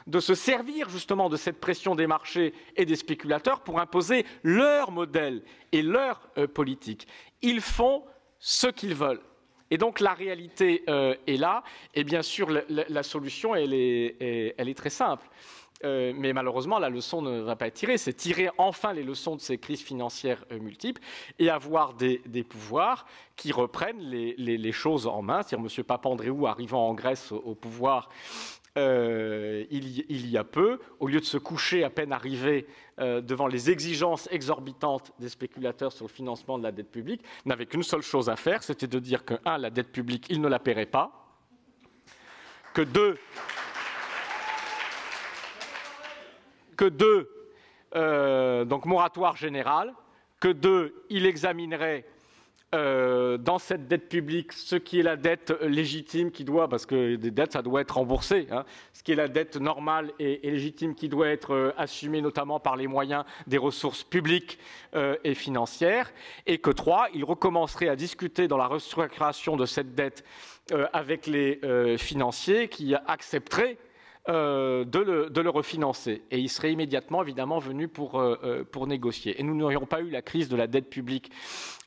de se servir justement de cette pression des marchés et des spéculateurs pour imposer leur modèle et leur politique. Ils font ce qu'ils veulent. Et donc la réalité est là, et bien sûr la solution elle est très simple. Mais malheureusement la leçon ne va pas être tirée, c'est tirer enfin les leçons de ces crises financières multiples et avoir des pouvoirs qui reprennent les choses en main. C'est-à-dire M. Papandréou arrivant en Grèce au pouvoir il y a peu, au lieu de se coucher à peine arrivé devant les exigences exorbitantes des spéculateurs sur le financement de la dette publique, n'avait qu'une seule chose à faire, c'était de dire que, 1, la dette publique, il ne la paierait pas, que 2, donc moratoire général, que 2, il examinerait dans cette dette publique ce qui est la dette légitime qui doit, parce que des dettes ça doit être remboursé, ce qui est la dette normale et légitime qui doit être assumée notamment par les moyens des ressources publiques et financières, et que 3, il recommencerait à discuter dans la restructuration de cette dette avec les financiers qui accepteraient de le refinancer. Et il serait immédiatement, évidemment, venu pour négocier. Et nous n'aurions pas eu la crise de la dette publique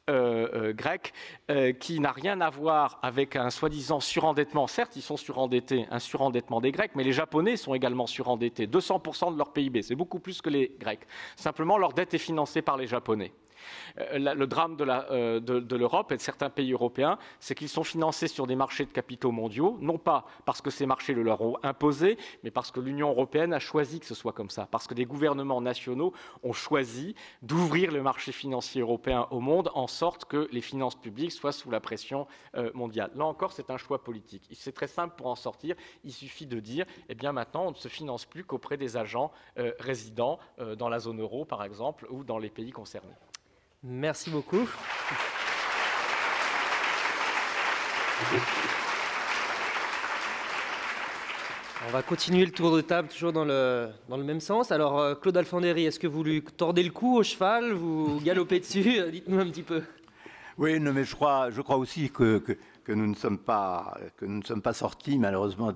grecque, qui n'a rien à voir avec un soi-disant surendettement. Certes, ils sont surendettés, un surendettement des Grecs, mais les Japonais sont également surendettés, 200% de leur PIB, c'est beaucoup plus que les Grecs. Simplement, leur dette est financée par les Japonais. Le drame de l'Europe et de certains pays européens, c'est qu'ils sont financés sur des marchés de capitaux mondiaux, non pas parce que ces marchés le leur ont imposé, mais parce que l'Union européenne a choisi que ce soit comme ça, parce que des gouvernements nationaux ont choisi d'ouvrir le marché financier européen au monde en sorte que les finances publiques soient sous la pression mondiale. Là encore, c'est un choix politique. C'est très simple pour en sortir. Il suffit de dire, eh bien maintenant, on ne se finance plus qu'auprès des agents résidents dans la zone euro, par exemple, ou dans les pays concernés. Merci beaucoup. On va continuer le tour de table, toujours dans le même sens. Alors, Claude Alfandéry, est-ce que vous lui tordez le cou au cheval, vous galopez dessus? Dites-nous un petit peu. Oui, non, mais je crois aussi que nous ne sommes pas sortis, malheureusement,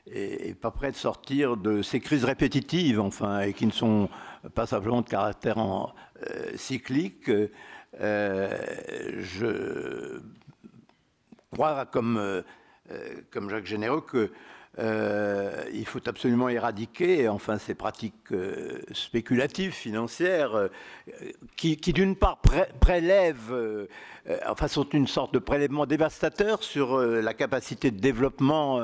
et pas prêts de sortir de ces crises répétitives, enfin, et qui ne sont pas simplement de caractère cyclique. Je crois, comme Jacques Généreux, qu'il faut absolument éradiquer, enfin, ces pratiques spéculatives, financières, qui d'une part prélèvent, enfin, sont une sorte de prélèvement dévastateur sur la capacité de développement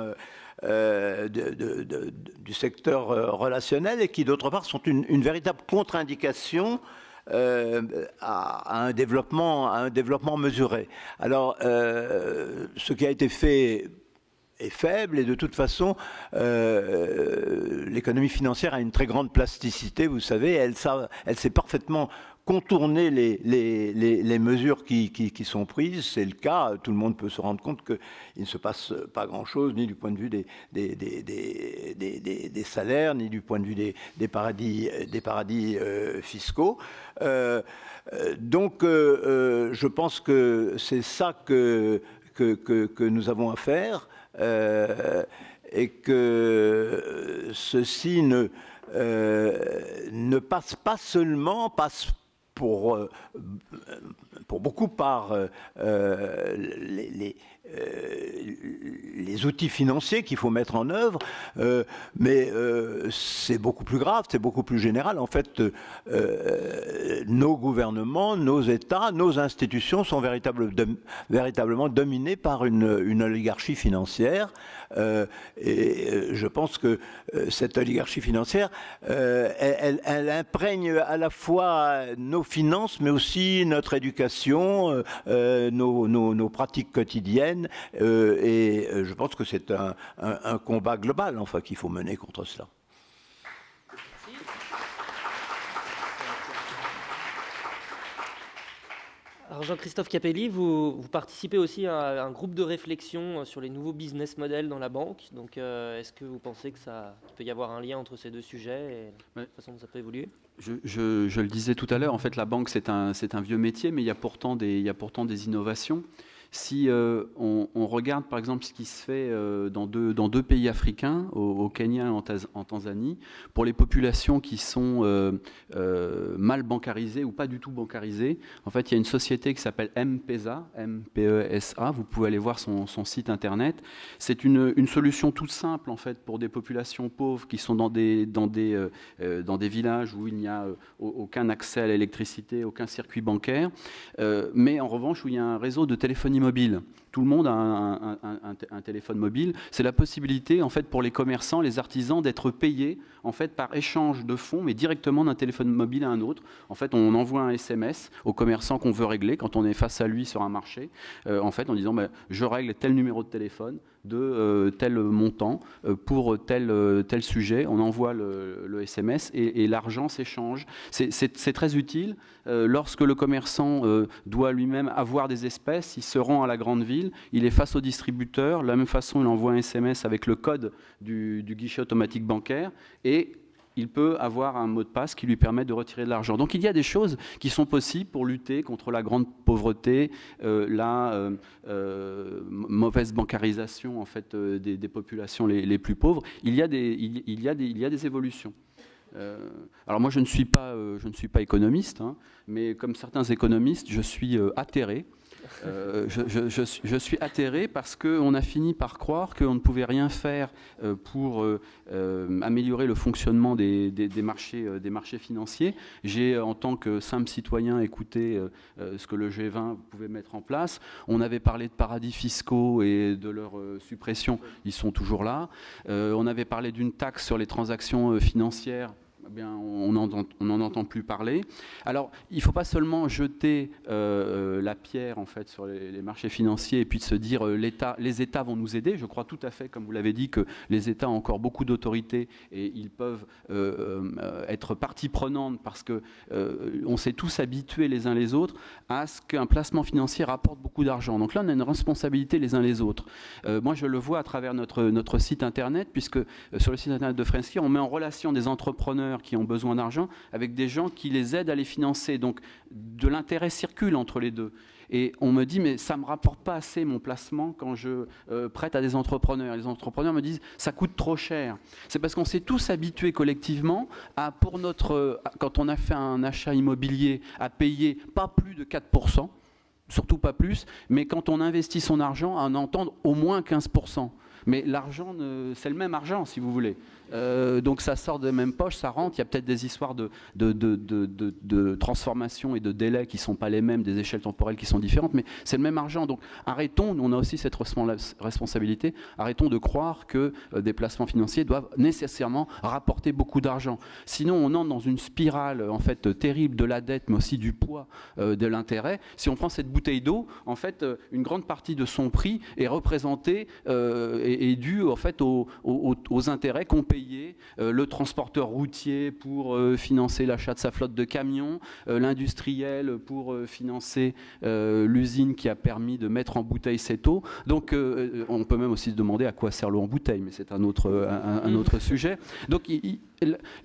du secteur relationnel, et qui d'autre part sont une véritable contre-indication à un développement mesuré. Alors, ce qui a été fait est faible, et de toute façon, l'économie financière a une très grande plasticité, vous savez, elle sait parfaitement contourner les mesures qui sont prises. C'est le cas, tout le monde peut se rendre compte qu'il ne se passe pas grand-chose, ni du point de vue des salaires, ni du point de vue des paradis fiscaux. Donc, je pense que c'est ça que nous avons à faire, et que ceci ne passe pas seulement, passe pour beaucoup par les outils financiers qu'il faut mettre en œuvre, mais c'est beaucoup plus grave, c'est beaucoup plus général. En fait, nos gouvernements, nos États, nos institutions sont véritablement dominés par une oligarchie financière, et je pense que cette oligarchie financière, elle imprègne à la fois nos finances, mais aussi notre éducation, nos pratiques quotidiennes, et je pense que c'est un combat global, enfin, qu'il faut mener contre cela. Alors Jean-Christophe Capelli, vous participez aussi à un groupe de réflexion sur les nouveaux business models dans la banque. Donc, est-ce que vous pensez qu'il peut y avoir un lien entre ces deux sujets et la façon dont ça peut évoluer? Je le disais tout à l'heure, en fait, la banque, c'est un vieux métier, mais il y a pourtant des innovations. Si on regarde par exemple ce qui se fait dans deux pays africains, au Kenya et en Tanzanie, pour les populations qui sont mal bancarisées ou pas du tout bancarisées, en fait il y a une société qui s'appelle M-Pesa, M-P-E-S-A, vous pouvez aller voir son site internet. C'est une solution toute simple en fait pour des populations pauvres qui sont dans des villages où il n'y a aucun accès à l'électricité, aucun circuit bancaire, mais en revanche où il y a un réseau de téléphonie mobile. Tout le monde a un téléphone mobile. C'est la possibilité, en fait, pour les commerçants, les artisans, d'être payés, en fait, par échange de fonds, mais directement d'un téléphone mobile à un autre. En fait, on envoie un SMS au commerçant qu'on veut régler quand on est face à lui sur un marché, en fait, en disant je règle tel numéro de téléphone de tel montant pour tel sujet. On envoie le SMS et l'argent s'échange. C'est très utile. Lorsque le commerçant doit lui-même avoir des espèces, il se rend à la grande ville, il est face au distributeur, de la même façon il envoie un SMS avec le code du guichet automatique bancaire, et il peut avoir un mot de passe qui lui permet de retirer de l'argent. Donc il y a des choses qui sont possibles pour lutter contre la grande pauvreté, la mauvaise bancarisation en fait, des populations les plus pauvres. Il y a des évolutions. Alors moi je ne suis pas économiste, hein, mais comme certains économistes, je suis atterré Je suis atterré parce qu'on a fini par croire qu'on ne pouvait rien faire pour améliorer le fonctionnement des marchés financiers. J'ai, en tant que simple citoyen, écouté ce que le G20 pouvait mettre en place. On avait parlé de paradis fiscaux et de leur suppression. Ils sont toujours là. On avait parlé d'une taxe sur les transactions financières. Eh bien, on n'en entend plus parler. Alors, il ne faut pas seulement jeter la pierre en fait, sur les marchés financiers et puis de se dire les États vont nous aider. Je crois tout à fait, comme vous l'avez dit, que les États ont encore beaucoup d'autorité et ils peuvent être partie prenante parce qu'on s'est tous habitués les uns les autres à ce qu'un placement financier rapporte beaucoup d'argent. Donc là, on a une responsabilité les uns les autres. Moi, je le vois à travers notre site Internet, puisque sur le site Internet de Friendly, on met en relation des entrepreneurs qui ont besoin d'argent avec des gens qui les aident à les financer. Donc de l'intérêt circule entre les deux. Et on me dit, mais ça ne me rapporte pas assez mon placement quand je prête à des entrepreneurs. Les entrepreneurs me disent, ça coûte trop cher. C'est parce qu'on s'est tous habitués collectivement à, quand on a fait un achat immobilier, à payer pas plus de 4%, surtout pas plus, mais quand on investit son argent, à en entendre au moins 15%. Mais l'argent, c'est le même argent, si vous voulez. Donc ça sort de la même poche, ça rentre. Il y a peut-être des histoires de transformation et de délais qui ne sont pas les mêmes, des échelles temporelles qui sont différentes, mais c'est le même argent. Donc arrêtons, on a aussi cette responsabilité, arrêtons de croire que des placements financiers doivent nécessairement rapporter beaucoup d'argent. Sinon, on entre dans une spirale en fait, terrible de la dette, mais aussi du poids de l'intérêt. Si on prend cette bouteille d'eau, en fait, une grande partie de son prix est représentée et due en fait, aux intérêts qu'on paye le transporteur routier pour financer l'achat de sa flotte de camions, l'industriel pour financer l'usine qui a permis de mettre en bouteille cette eau. Donc on peut même aussi se demander à quoi sert l'eau en bouteille, mais c'est un autre sujet. Donc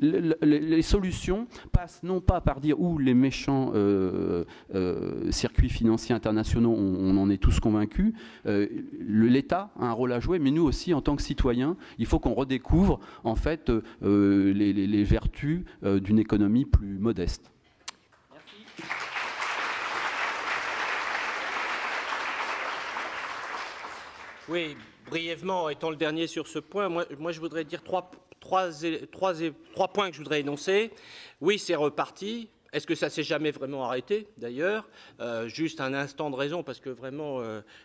les solutions passent non pas par dire où les méchants circuits financiers internationaux, on en est tous convaincus, l'État a un rôle à jouer, mais nous aussi en tant que citoyens, il faut qu'on redécouvre en fait les vertus d'une économie plus modeste. Merci. Oui, brièvement, étant le dernier sur ce point, moi je voudrais dire trois points que je voudrais énoncer. Oui, c'est reparti. Est-ce que ça s'est jamais vraiment arrêté, d'ailleurs? Juste un instant de raison, parce que vraiment,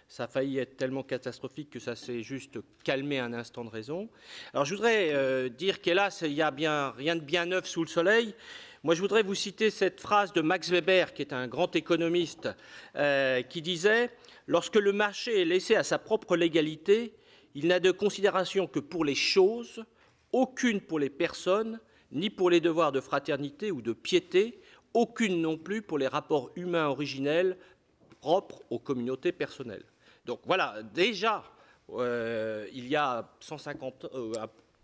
ça a failli être tellement catastrophique que ça s'est juste calmé un instant de raison. Alors, je voudrais dire qu'hélas, il n'y a rien de bien neuf sous le soleil. Moi, je voudrais vous citer cette phrase de Max Weber, qui est un grand économiste, qui disait « Lorsque le marché est laissé à sa propre légalité, il n'a de considération que pour les choses, aucune pour les personnes, ni pour les devoirs de fraternité ou de piété, aucune non plus pour les rapports humains originels propres aux communautés personnelles. » Donc voilà, déjà, il y a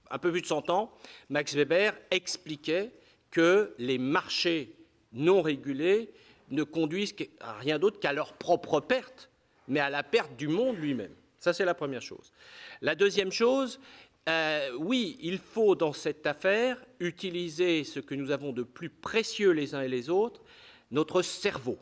un peu plus de 100 ans, Max Weber expliquait que les marchés non régulés ne conduisent à rien d'autre qu'à leur propre perte, mais à la perte du monde lui-même. Ça, c'est la première chose. La deuxième chose, oui, il faut dans cette affaire utiliser ce que nous avons de plus précieux les uns et les autres, notre cerveau.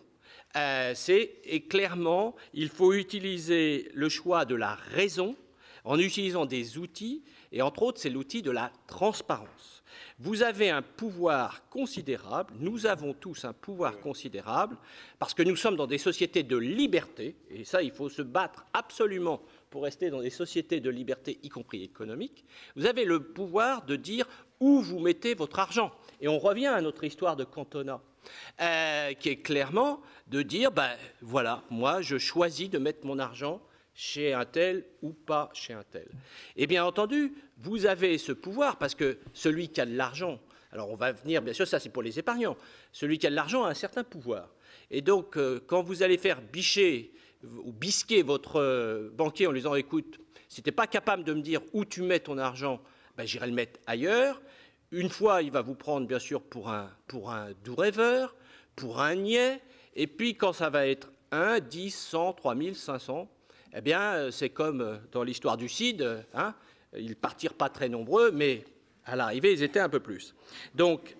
Et clairement, il faut utiliser le choix de la raison en utilisant des outils, et entre autres, c'est l'outil de la transparence. Vous avez un pouvoir considérable, nous avons tous un pouvoir considérable, parce que nous sommes dans des sociétés de liberté, et ça, il faut se battre absolument pour rester dans des sociétés de liberté, y compris économique. Vous avez le pouvoir de dire où vous mettez votre argent. Et on revient à notre histoire de Cantona, qui est clairement de dire, voilà, moi, je choisis de mettre mon argent chez un tel ou pas chez un tel. Et bien entendu, vous avez ce pouvoir parce que celui qui a de l'argent, alors on va venir, bien sûr, ça c'est pour les épargnants, celui qui a de l'argent a un certain pouvoir. Et donc, quand vous allez faire bicher ou bisquer votre banquier en lui disant, écoute, si tu n'es pas capable de me dire où tu mets ton argent, j'irai le mettre ailleurs. Une fois, il va vous prendre, bien sûr, pour un doux rêveur, pour un niais, et puis quand ça va être 1, 10, 100, 3000, 500, eh bien, c'est comme dans l'histoire du Cid, ils ne partirent pas très nombreux, mais À l'arrivée, ils étaient un peu plus. Donc,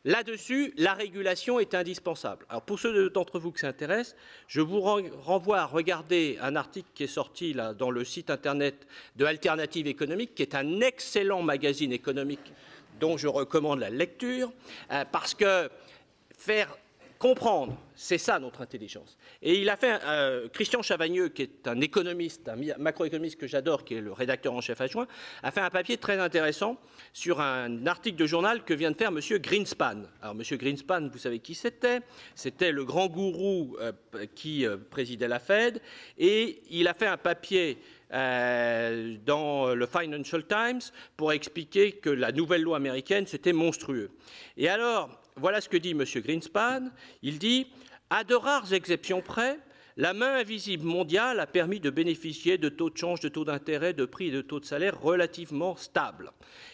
là-dessus, la régulation est indispensable. Alors, pour ceux d'entre vous que ça intéresse, je vous renvoie à regarder un article qui est sorti là, dans le site internet de Alternative économique, qui est un excellent magazine économique dont je recommande la lecture, parce que faire comprendre, c'est ça notre intelligence. Et il a fait, Christian Chavagneux, qui est un économiste, un macroéconomiste que j'adore, qui est le rédacteur en chef adjoint, a fait un papier très intéressant sur un article de journal que vient de faire M. Greenspan. Alors M. Greenspan, vous savez qui c'était? C'était le grand gourou qui présidait la Fed, et il a fait un papier dans le Financial Times pour expliquer que la nouvelle loi américaine, c'était monstrueux. Et alors, voilà ce que dit M. Greenspan. Il dit « À de rares exceptions près, la main invisible mondiale a permis de bénéficier de taux de change, de taux d'intérêt, de prix et de taux de salaire relativement stables. »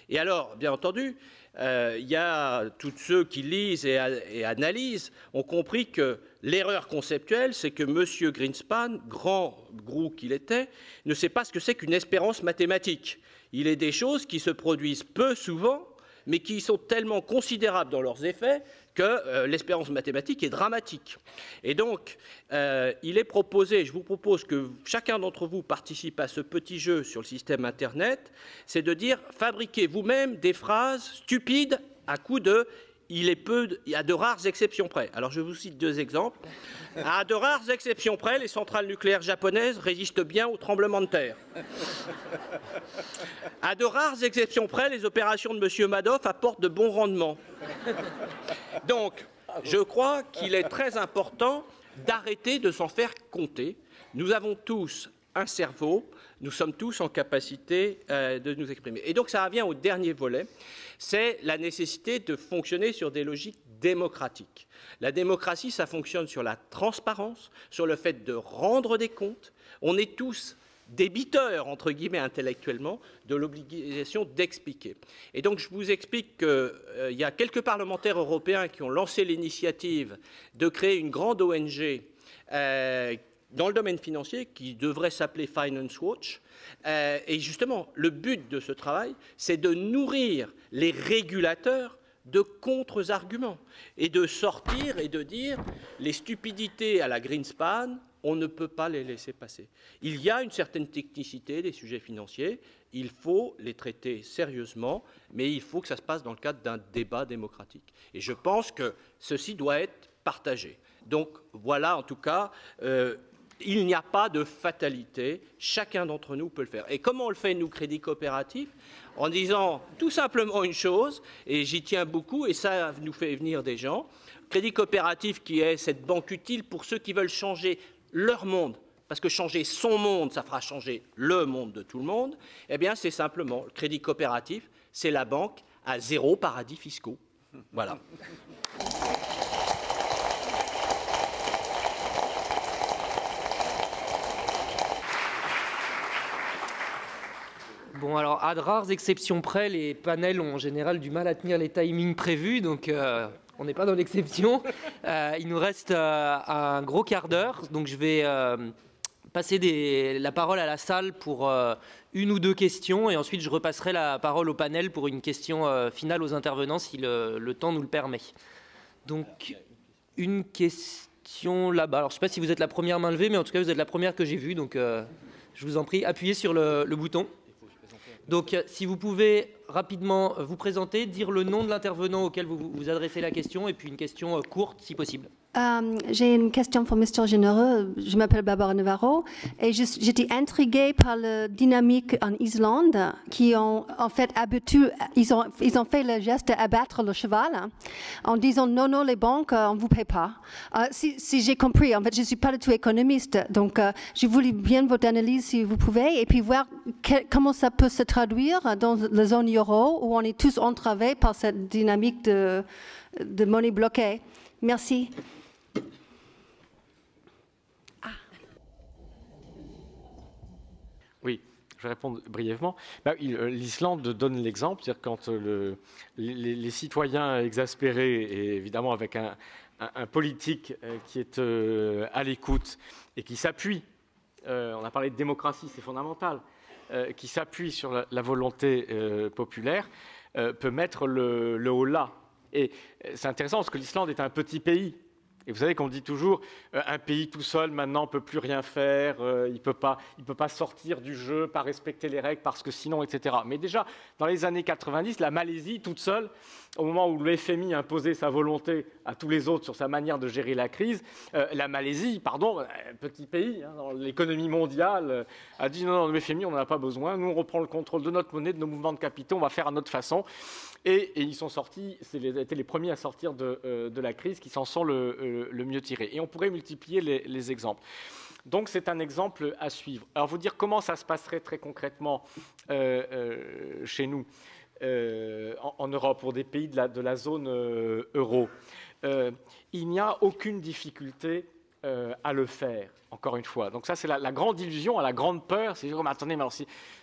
Et alors, bien entendu, il y a tous ceux qui lisent et analysent ont compris que l'erreur conceptuelle, c'est que M. Greenspan, grand gourou qu'il était, ne sait pas ce que c'est qu'une espérance mathématique. Il est des choses qui se produisent peu souvent, mais qui sont tellement considérables dans leurs effets que l'espérance mathématique est dramatique. Et donc, il est proposé, je vous propose que chacun d'entre vous participe à ce petit jeu sur le système Internet, c'est de dire, fabriquez vous-même des phrases stupides à coup de « il y a de rares exceptions près ». Alors, je vous cite 2 exemples. À de rares exceptions près, les centrales nucléaires japonaises résistent bien aux tremblements de terre. À de rares exceptions près, les opérations de M. Madoff apportent de bons rendements. Donc, je crois qu'il est très important d'arrêter de s'en faire compter. Nous avons tous un cerveau, nous sommes tous en capacité de nous exprimer. Et donc, ça revient au dernier volet, c'est la nécessité de fonctionner sur des logiques démocratiques. La démocratie, ça fonctionne sur la transparence, sur le fait de rendre des comptes. On est tous débiteurs, entre guillemets, intellectuellement, de l'obligation d'expliquer. Et donc, je vous explique qu'il y a quelques parlementaires européens qui ont lancé l'initiative de créer une grande ONG dans le domaine financier qui devrait s'appeler Finance Watch. Et justement, le but de ce travail, c'est de nourrir les régulateurs de contre-arguments et de sortir et de dire les stupidités à la Greenspan, on ne peut pas les laisser passer. Il y a une certaine technicité des sujets financiers, il faut les traiter sérieusement, mais il faut que ça se passe dans le cadre d'un débat démocratique. Et je pense que ceci doit être partagé. Donc voilà, en tout cas, il n'y a pas de fatalité, chacun d'entre nous peut le faire. Et comment on le fait, nous, Crédit Coopératif? En disant tout simplement une chose, et j'y tiens beaucoup, et ça nous fait venir des gens. Crédit Coopératif qui est cette banque utile pour ceux qui veulent changer leur monde, parce que changer son monde, ça fera changer le monde de tout le monde, eh bien c'est simplement, le Crédit Coopératif, c'est la banque à 0 paradis fiscaux. Voilà. Bon, alors, à de rares exceptions près, les panels ont en général du mal à tenir les timings prévus, donc on n'est pas dans l'exception. Il nous reste un gros quart d'heure, donc je vais passer la parole à la salle pour 1 ou 2 questions, et ensuite je repasserai la parole au panel pour une question finale aux intervenants, si le temps nous le permet. Donc, une question là-bas. Alors, je ne sais pas si vous êtes la première main levée, mais en tout cas, vous êtes la première que j'ai vue, donc je vous en prie, appuyez sur le bouton. Donc, si vous pouvez rapidement vous présenter, dire le nom de l'intervenant auquel vous adressez la question, et puis une question courte, si possible. J'ai une question pour Mr. Généreux. Je m'appelle Barbara Navarro et j'étais intriguée par la dynamique en Islande qui ont en fait ils ont fait le geste d'abattre le cheval en disant non, les banques, on ne vous paie pas. Si j'ai compris, en fait, je ne suis pas du tout économiste, donc je voulais bien votre analyse si vous pouvez et puis voir comment ça peut se traduire dans la zone euro où on est tous entravés par cette dynamique de monnaie bloquée. Merci. Oui, je vais répondre brièvement. L'Islande donne l'exemple, c'est-à-dire quand les citoyens exaspérés, et évidemment avec un politique qui est à l'écoute et qui s'appuie, on a parlé de démocratie, c'est fondamental, qui s'appuie sur la volonté populaire, peut mettre le holà. Et c'est intéressant parce que l'Islande est un petit pays. Et vous savez qu'on dit toujours, un pays tout seul, maintenant, ne peut plus rien faire, il ne peut pas sortir du jeu, pas respecter les règles, parce que sinon, etc. Mais déjà, dans les années 90, la Malaisie, toute seule, au moment où le FMI imposait sa volonté à tous les autres sur sa manière de gérer la crise, la Malaisie, pardon, un petit pays, hein, dans l'économie mondiale, a dit non, le FMI, on n'en a pas besoin, nous, on reprend le contrôle de notre monnaie, de nos mouvements de capitaux, on va faire à notre façon. Et ils sont sortis, étaient les premiers à sortir de la crise, qui s'en sont le mieux tirés. Et on pourrait multiplier les exemples. Donc c'est un exemple à suivre. Alors vous dire comment ça se passerait très concrètement chez nous, en Europe, pour des pays de la zone euro. Il n'y a aucune difficulté à le faire, encore une fois. Donc ça, c'est la grande illusion, la grande peur. C'est dire, mais attendez, mais alors,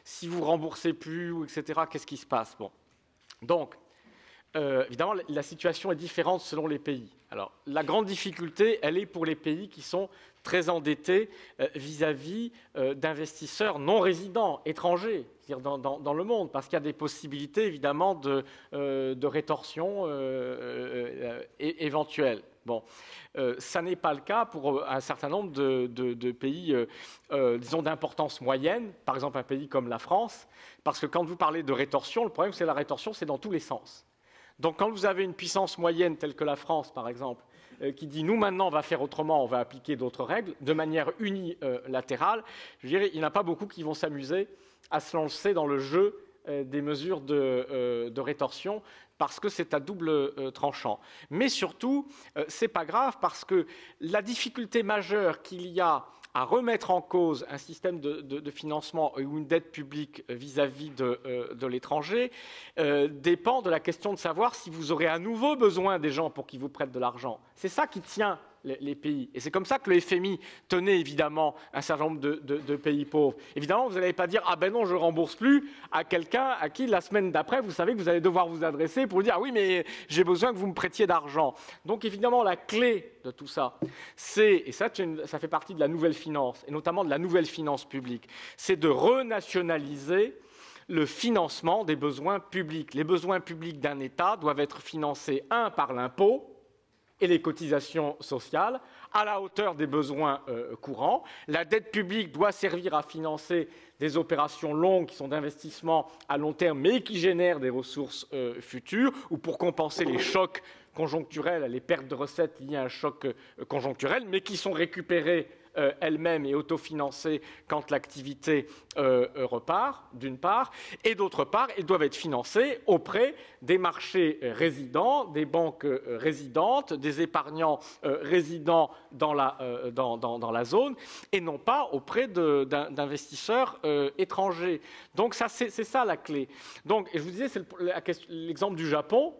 si vous ne remboursez plus, etc., qu'est-ce qui se passe? Bon. Donc, évidemment, la situation est différente selon les pays. Alors, la grande difficulté, elle est pour les pays qui sont très endettés vis-à-vis d'investisseurs non résidents, étrangers, c'est-à-dire dans le monde, parce qu'il y a des possibilités, évidemment, de rétorsion éventuelle. Bon, ça n'est pas le cas pour un certain nombre de pays, disons, d'importance moyenne, par exemple un pays comme la France, parce que quand vous parlez de rétorsion, le problème, c'est la rétorsion, c'est dans tous les sens. Donc quand vous avez une puissance moyenne telle que la France, par exemple, qui dit « nous, maintenant, on va faire autrement, on va appliquer d'autres règles » de manière unilatérale, je dirais, il n'y en a pas beaucoup qui vont s'amuser à se lancer dans le jeu des mesures de rétorsion, parce que c'est à double tranchant. Mais surtout, ce n'est pas grave, parce que la difficulté majeure qu'il y a à remettre en cause un système de financement ou une dette publique vis-à-vis de l'étranger dépend de la question de savoir si vous aurez à nouveau besoin des gens pour qu'ils vous prêtent de l'argent. C'est ça qui tient les pays. Et c'est comme ça que le FMI tenait évidemment un certain nombre de pays pauvres. Évidemment, vous n'allez pas dire « Ah ben non, je ne rembourse plus » à quelqu'un à qui, la semaine d'après, vous savez que vous allez devoir vous adresser pour lui dire « Ah oui, mais j'ai besoin que vous me prêtiez d'argent. » Donc évidemment, la clé de tout ça, c'est, et ça fait partie de la nouvelle finance, et notamment de la nouvelle finance publique, c'est de renationaliser le financement des besoins publics. Les besoins publics d'un État doivent être financés, par l'impôt, et les cotisations sociales, à la hauteur des besoins courants. La dette publique doit servir à financer des opérations longues qui sont d'investissement à long terme, mais qui génèrent des ressources futures, ou pour compenser les chocs conjoncturels, les pertes de recettes liées à un choc conjoncturel, mais qui sont récupérées elles-mêmes et autofinancées quand l'activité repart, d'une part, et d'autre part, elles doivent être financées auprès des marchés résidents, des banques résidentes, des épargnants résidents dans la zone, et non pas auprès d'investisseurs étrangers. Donc c'est ça la clé. Donc, et je vous disais, c'est l'exemple du Japon.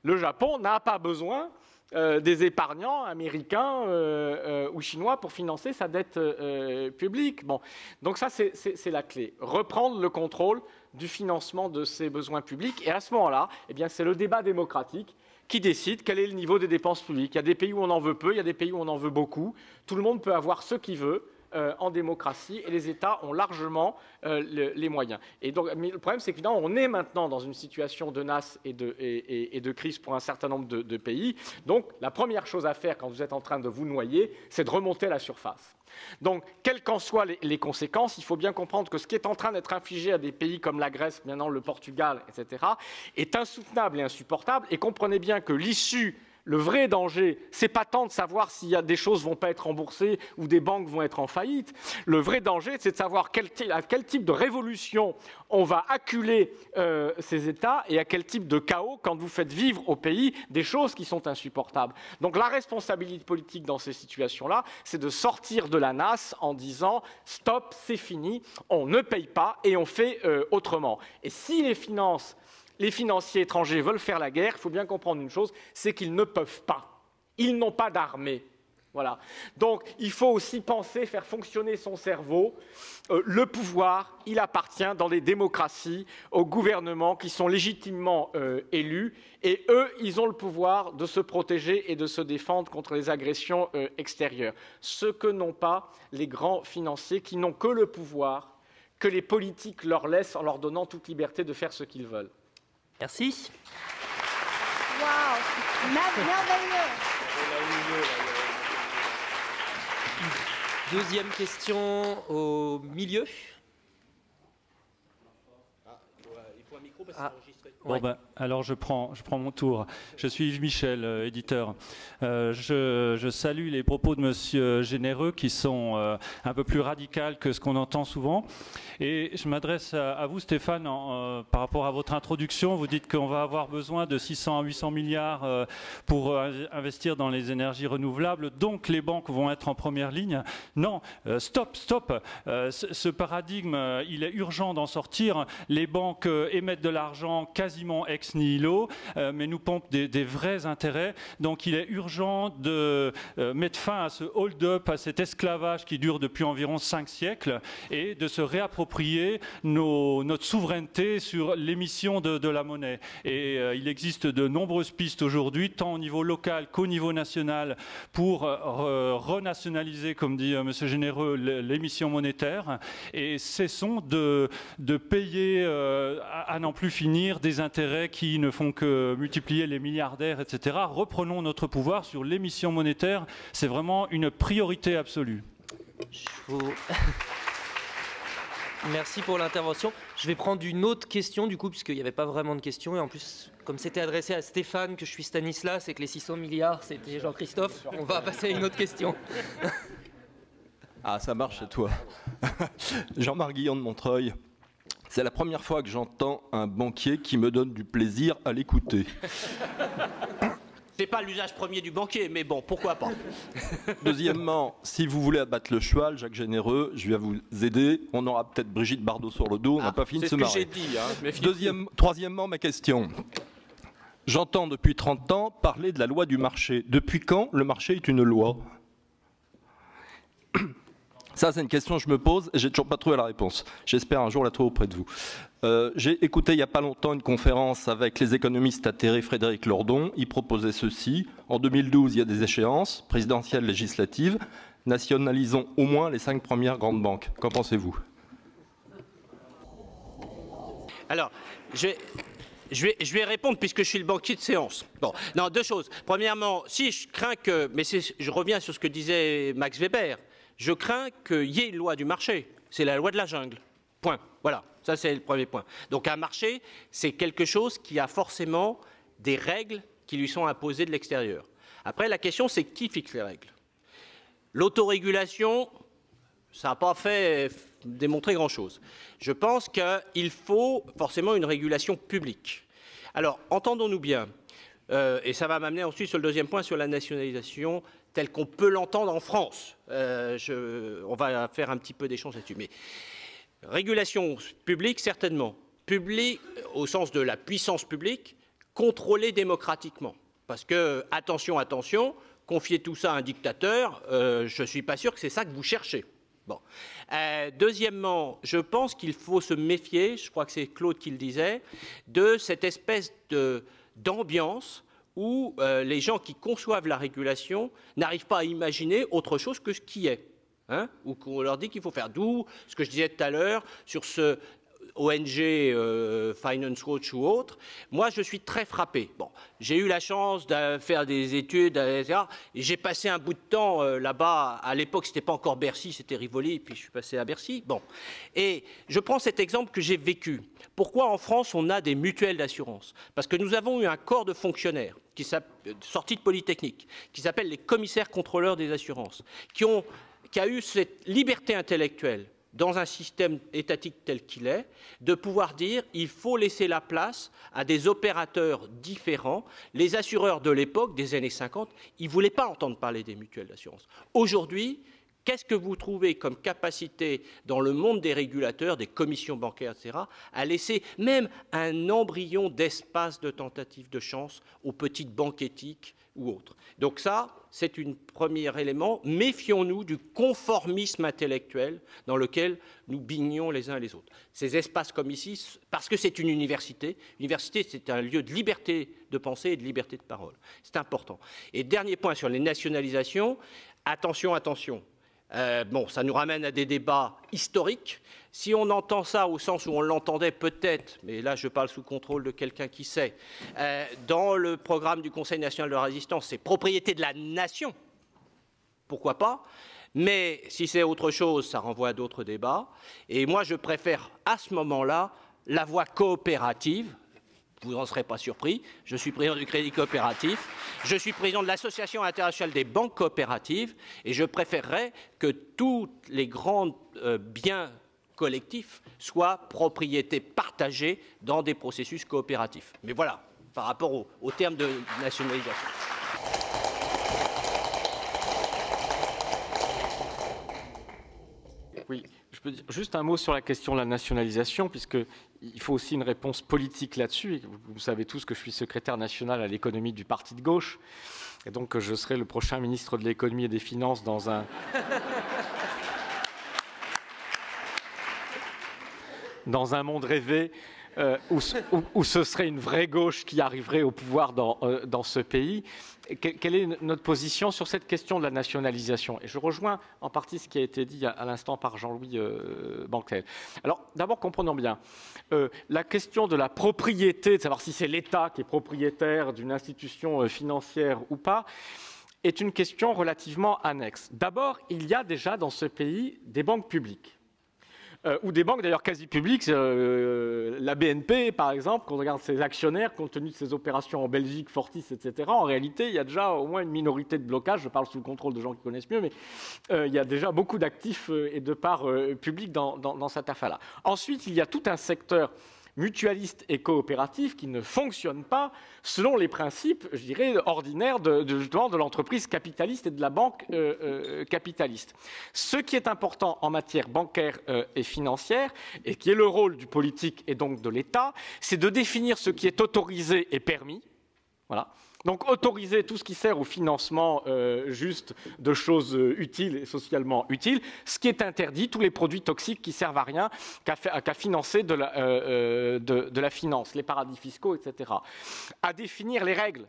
Le Japon n'a pas besoin des épargnants américains ou chinois pour financer sa dette publique. Bon. Donc ça, c'est la clé. Reprendre le contrôle du financement de ces besoins publics. Et à ce moment-là, eh bien, c'est le débat démocratique qui décide quel est le niveau des dépenses publiques. Il y a des pays où on en veut peu, il y a des pays où on en veut beaucoup. Tout le monde peut avoir ce qu'il veut en démocratie, et les États ont largement les moyens. Et donc, mais le problème, c'est qu'évidemment, on est maintenant dans une situation de NAS et de crise pour un certain nombre de pays. Donc, la première chose à faire quand vous êtes en train de vous noyer, c'est de remonter à la surface. Donc, quelles qu'en soient les conséquences, il faut bien comprendre que ce qui est en train d'être infligé à des pays comme la Grèce, maintenant le Portugal, etc., est insoutenable et insupportable. Et comprenez bien que l'issue, le vrai danger, ce n'est pas tant de savoir s'il y a des choses ne vont pas être remboursées ou des banques vont être en faillite. Le vrai danger, c'est de savoir à quel type de révolution on va acculer ces États et à quel type de chaos quand vous faites vivre au pays des choses qui sont insupportables. Donc la responsabilité politique dans ces situations-là, c'est de sortir de la nasse en disant « stop, c'est fini, on ne paye pas et on fait autrement ». Et si les financiers étrangers veulent faire la guerre, il faut bien comprendre une chose, c'est qu'ils ne peuvent pas. Ils n'ont pas d'armée. Voilà. Donc, il faut aussi penser, faire fonctionner son cerveau. Le pouvoir, il appartient dans les démocraties aux gouvernements qui sont légitimement élus. Et eux, ils ont le pouvoir de se protéger et de se défendre contre les agressions extérieures. Ce que n'ont pas les grands financiers qui n'ont que le pouvoir que les politiques leur laissent en leur donnant toute liberté de faire ce qu'ils veulent. Merci. Waouh, merveilleux. Deuxième question au milieu. Il faut un micro parce que c'est enregistré. Bon, ben, alors je prends mon tour. Je suis Yves Michel, éditeur. Je salue les propos de Monsieur Généreux qui sont un peu plus radicaux que ce qu'on entend souvent. Et je m'adresse à vous, Stéphane, par rapport à votre introduction. Vous dites qu'on va avoir besoin de 600 à 800 milliards pour investir dans les énergies renouvelables. Donc les banques vont être en première ligne. Non, stop. Ce paradigme, il est urgent d'en sortir. Les banques émettent de l'argent quasiment ex nihilo, mais nous pompent des vrais intérêts. Donc il est urgent de mettre fin à ce hold-up, à cet esclavage qui dure depuis environ 5 siècles et de se réapproprier notre souveraineté sur l'émission de la monnaie. Et il existe de nombreuses pistes aujourd'hui, tant au niveau local qu'au niveau national, pour renationaliser, comme dit M. Généreux, l'émission monétaire. Et cessons de payer à n'en plus finir des intérêts qui ne font que multiplier les milliardaires, etc. Reprenons notre pouvoir sur l'émission monétaire. C'est vraiment une priorité absolue. Merci pour l'intervention. Je vais prendre une autre question, du coup, puisqu'il n'y avait pas vraiment de questions. Et en plus, comme c'était adressé à Stéphane, que je suis Stanislas, et que les 600 milliards, c'était Jean-Christophe, on va passer à une autre question. Ah, ça marche chez toi. Jean-Marc Guillon de Montreuil. C'est la première fois que j'entends un banquier qui me donne du plaisir à l'écouter. C'est pas l'usage premier du banquier, mais bon, pourquoi pas. Deuxièmement, si vous voulez abattre le cheval, Jacques Généreux, je vais vous aider. On aura peut-être Brigitte Bardot sur le dos, on n'a pas fini de se marrer. C'est ce que j'ai dit. Troisièmement, ma question. J'entends depuis 30 ans parler de la loi du marché. Depuis quand le marché est une loi ? Ça, c'est une question que je me pose et j'ai toujours pas trouvé la réponse. J'espère un jour la trouver auprès de vous. J'ai écouté il n'y a pas longtemps une conférence avec les économistes atterrés Frédéric Lordon. Il proposait ceci. En 2012, il y a des échéances présidentielles, législatives. Nationalisons au moins les 5 premières grandes banques. Qu'en pensez-vous ? Alors, je vais répondre puisque je suis le banquier de séance. Bon, non, deux choses. Premièrement, si je crains que, mais je reviens sur ce que disait Max Weber, je crains qu'il y ait une loi du marché. C'est la loi de la jungle. Point. Voilà, ça c'est le premier point. Donc un marché, c'est quelque chose qui a forcément des règles qui lui sont imposées de l'extérieur. Après, la question, c'est qui fixe les règles ? L'autorégulation, ça n'a pas fait démontrer grand-chose. Je pense qu'il faut forcément une régulation publique. Alors, entendons-nous bien, et ça va m'amener ensuite sur le deuxième point, sur la nationalisation, telle qu'on peut l'entendre en France. On va faire un petit peu d'échange là-dessus. Mais régulation publique, certainement. Publique, au sens de la puissance publique, contrôlée démocratiquement. Parce que, attention, confier tout ça à un dictateur, je ne suis pas sûr que c'est ça que vous cherchez. Bon. Deuxièmement, je pense qu'il faut se méfier, je crois que c'est Claude qui le disait, de cette espèce d'ambiance où les gens qui conçoivent la régulation n'arrivent pas à imaginer autre chose que ce qui est. Hein, ou qu'on leur dit qu'il faut faire. D'où ce que je disais tout à l'heure sur ce ONG Finance Watch ou autre. Moi, je suis très frappé. Bon, j'ai eu la chance de faire des études, etc. Et j'ai passé un bout de temps là-bas. À l'époque, c'était pas encore Bercy, c'était Rivoli, puis je suis passé à Bercy. Bon, et je prends cet exemple que j'ai vécu. Pourquoi en France on a des mutuelles d'assurance ? Parce que nous avons eu un corps de fonctionnaires sortis de Polytechnique, qui s'appelle les commissaires contrôleurs des assurances, qui a eu cette liberté intellectuelle dans un système étatique tel qu'il est, de pouvoir dire il faut laisser la place à des opérateurs différents. Les assureurs de l'époque, des années 50, ils ne voulaient pas entendre parler des mutuelles d'assurance. Aujourd'hui, qu'est-ce que vous trouvez comme capacité dans le monde des régulateurs, des commissions bancaires, etc., à laisser même un embryon d'espace de tentative de chance aux petites banques éthiques ou autres. Donc ça, c'est un premier élément. Méfions-nous du conformisme intellectuel dans lequel nous baignons les uns et les autres. Ces espaces comme ici, parce que c'est une université. L'université, c'est un lieu de liberté de pensée et de liberté de parole. C'est important. Et dernier point sur les nationalisations. Attention. Bon, ça nous ramène à des débats historiques. Si on entend ça au sens où on l'entendait peut-être, mais là je parle sous contrôle de quelqu'un qui sait, dans le programme du Conseil national de la résistance, c'est propriété de la nation, pourquoi pas, mais si c'est autre chose, ça renvoie à d'autres débats. Et moi je préfère à ce moment-là la voie coopérative. Vous n'en serez pas surpris, je suis président du Crédit Coopératif, je suis président de l'Association internationale des banques coopératives, et je préférerais que tous les grands biens collectifs soient propriété partagée dans des processus coopératifs. Mais voilà, par rapport au terme de nationalisation. Oui, je peux dire juste un mot sur la question de la nationalisation, puisqu'il faut aussi une réponse politique là-dessus. Vous savez tous que je suis secrétaire national à l'économie du parti de gauche, et donc je serai le prochain ministre de l'économie et des finances dans un... dans un monde rêvé où ce serait une vraie gauche qui arriverait au pouvoir dans ce pays. Quelle est notre position sur cette question de la nationalisation? Et je rejoins en partie ce qui a été dit à l'instant par Jean-Louis Banquel. Alors, d'abord, comprenons bien, la question de la propriété, de savoir si c'est l'État qui est propriétaire d'une institution financière ou pas, est une question relativement annexe. D'abord, il y a déjà dans ce pays des banques publiques. Ou des banques d'ailleurs quasi publiques, la BNP par exemple, quand on regarde ses actionnaires, compte tenu de ses opérations en Belgique, Fortis, etc., en réalité il y a déjà au moins une minorité de blocage, je parle sous le contrôle de gens qui connaissent mieux, mais il y a déjà beaucoup d'actifs et de parts publiques dans cette affaire-là. Ensuite, il y a tout un secteur mutualiste et coopératif qui ne fonctionne pas selon les principes, je dirais, ordinaires de l'entreprise capitaliste et de la banque capitaliste. Ce qui est important en matière bancaire et financière, et qui est le rôle du politique et donc de l'État, c'est de définir ce qui est autorisé et permis. Voilà. Donc autoriser tout ce qui sert au financement juste de choses utiles et socialement utiles, ce qui est interdit, tous les produits toxiques qui servent à rien qu'à financer de la finance, les paradis fiscaux, etc. À définir les règles.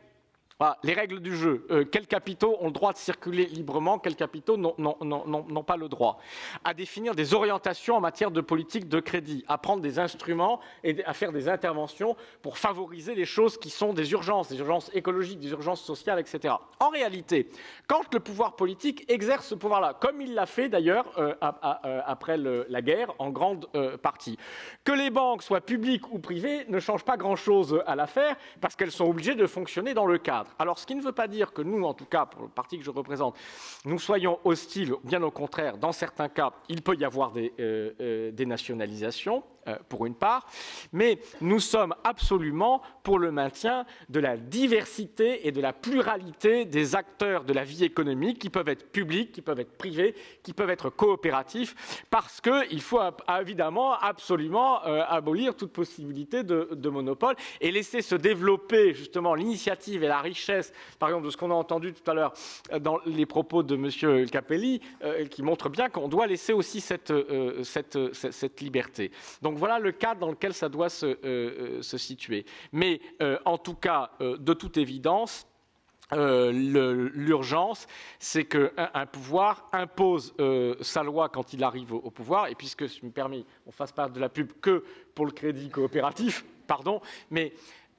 Voilà, les règles du jeu. Quels capitaux ont le droit de circuler librement, quels capitaux n'ont pas le droit. À définir des orientations en matière de politique de crédit, à prendre des instruments et à faire des interventions pour favoriser les choses qui sont des urgences écologiques, des urgences sociales, etc. En réalité, quand le pouvoir politique exerce ce pouvoir-là, comme il l'a fait d'ailleurs après la guerre en grande partie, que les banques soient publiques ou privées ne change pas grand-chose à l'affaire parce qu'elles sont obligées de fonctionner dans le cadre. Alors, ce qui ne veut pas dire que nous, en tout cas, pour le parti que je représente, nous soyons hostiles, bien au contraire, dans certains cas, il peut y avoir des nationalisations, pour une part, mais nous sommes absolument pour le maintien de la diversité et de la pluralité des acteurs de la vie économique qui peuvent être publics, qui peuvent être privés, qui peuvent être coopératifs, parce qu'il faut évidemment absolument abolir toute possibilité de monopole et laisser se développer justement l'initiative et la richesse, par exemple de ce qu'on a entendu tout à l'heure dans les propos de M. Capelli, qui montrent bien qu'on doit laisser aussi cette liberté. Donc voilà le cadre dans lequel ça doit se situer. Mais en tout cas, de toute évidence, l'urgence, c'est qu'un pouvoir impose sa loi quand il arrive au pouvoir, et puisque, je me permets, on fasse pas de la pub que pour le crédit coopératif, pardon, mais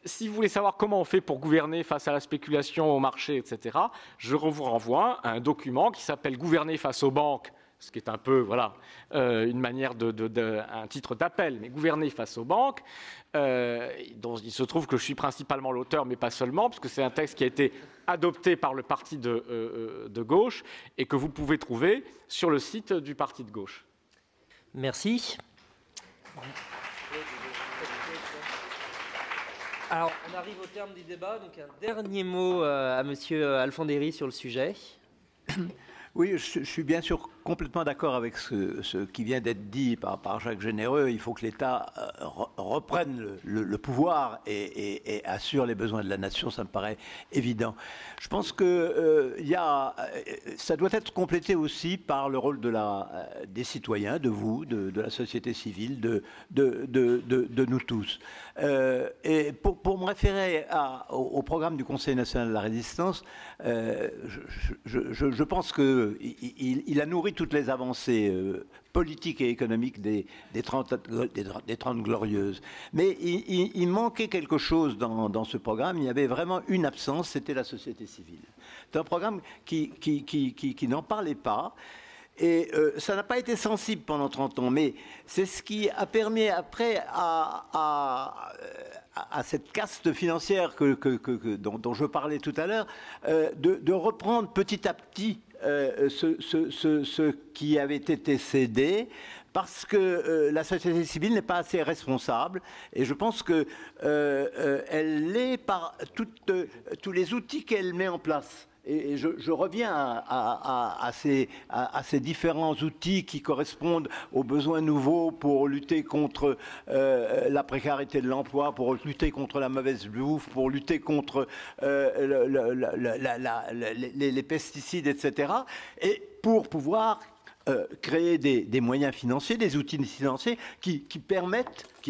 si vous voulez savoir comment on fait pour gouverner face à la spéculation au marché, etc., je vous renvoie à un document qui s'appelle « Gouverner face aux banques », ce qui est un peu, voilà, une manière un titre d'appel, mais gouverner face aux banques, dont il se trouve que je suis principalement l'auteur, mais pas seulement, parce que c'est un texte qui a été adopté par le parti de gauche et que vous pouvez trouver sur le site du parti de gauche. Merci. Alors, on arrive au terme du débat, donc un dernier mot à M. Alfandéry sur le sujet. Oui, je suis bien sûr complètement d'accord avec ce qui vient d'être dit par Jacques Généreux. Il faut que l'État reprennent le pouvoir et assurent les besoins de la nation, ça me paraît évident. Je pense que ça doit être complété aussi par le rôle des citoyens, de vous, de la société civile, de nous tous. Et pour me référer au programme du Conseil national de la résistance, je pense qu'il a nourri toutes les avancées politiques et économiques des 30 glorieuses. Mais il manquait quelque chose dans ce programme. Il y avait vraiment une absence, c'était la société civile. C'est un programme qui n'en parlait pas. Et ça n'a pas été sensible pendant 30 ans, mais c'est ce qui a permis après à cette caste financière dont je parlais tout à l'heure, de reprendre petit à petit ce qui avait été cédé, parce que la société civile n'est pas assez responsable, et je pense qu'elle l'est par tous les outils qu'elle met en place. Et je reviens à ces différents outils qui correspondent aux besoins nouveaux pour lutter contre la précarité de l'emploi, pour lutter contre la mauvaise bouffe, pour lutter contre les pesticides, etc. Et pour pouvoir créer des moyens financiers, des outils financiers qui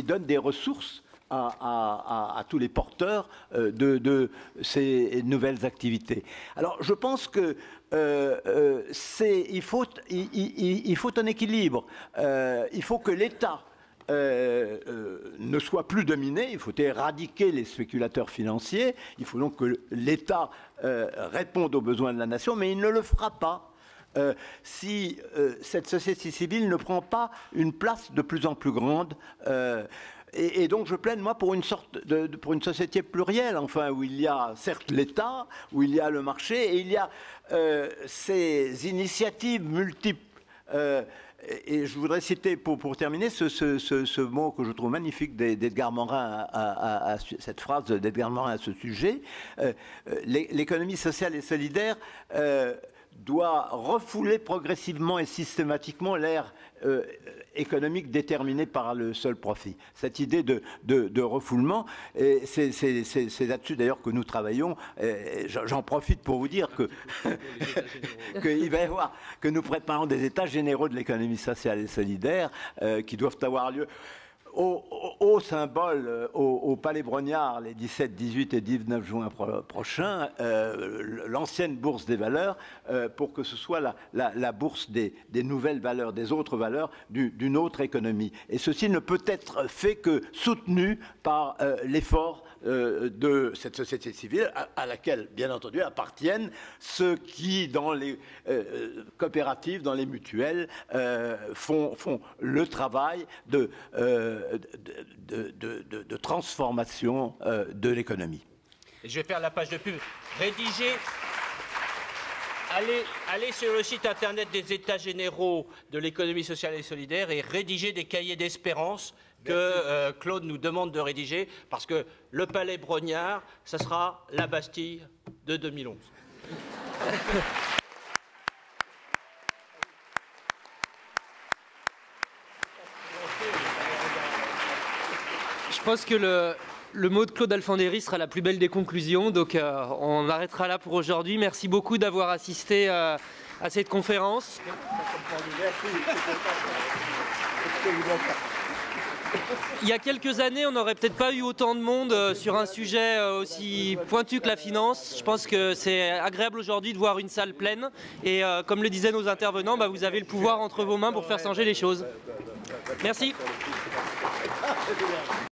donnent des ressources à tous les porteurs de ces nouvelles activités. Alors, je pense que il faut un équilibre. Il faut que l'État ne soit plus dominé, il faut éradiquer les spéculateurs financiers, il faut donc que l'État réponde aux besoins de la nation, mais il ne le fera pas si cette société civile ne prend pas une place de plus en plus grande. Et donc je plaide, moi, pour une société plurielle, enfin, où il y a certes l'État, où il y a le marché, et il y a ces initiatives multiples. Et je voudrais citer, pour terminer, ce mot que je trouve magnifique d'Edgar Morin, cette phrase d'Edgar Morin à ce sujet. L'économie sociale et solidaire doit refouler progressivement et systématiquement l'ère économique déterminée par le seul profit. Cette idée de refoulement, c'est là-dessus d'ailleurs que nous travaillons. J'en profite pour vous dire qu'il va y avoir, que nous préparons des états généraux de l'économie sociale et solidaire qui doivent avoir lieu au symbole, au Palais Brognard, les 17, 18 et 19 juin prochains, l'ancienne bourse des valeurs, pour que ce soit la bourse des nouvelles valeurs, des autres valeurs, d'une autre économie. Et ceci ne peut être fait que soutenu par l'effort de cette société civile, à laquelle, bien entendu, appartiennent ceux qui, dans les coopératives, dans les mutuelles, font le travail de transformation de l'économie. Je vais faire la page de pub. Rédiger. Allez sur le site internet des États généraux de l'économie sociale et solidaire et rédiger des cahiers d'espérance que Claude nous demande de rédiger, parce que le Palais Brognard, ça sera la Bastille de 2011. Je pense que le mot de Claude Alfandéry sera la plus belle des conclusions, donc on arrêtera là pour aujourd'hui. Merci beaucoup d'avoir assisté à cette conférence. Il y a quelques années, on n'aurait peut-être pas eu autant de monde sur un sujet aussi pointu que la finance. Je pense que c'est agréable aujourd'hui de voir une salle pleine. Et comme le disaient nos intervenants, vous avez le pouvoir entre vos mains pour faire changer les choses. Merci.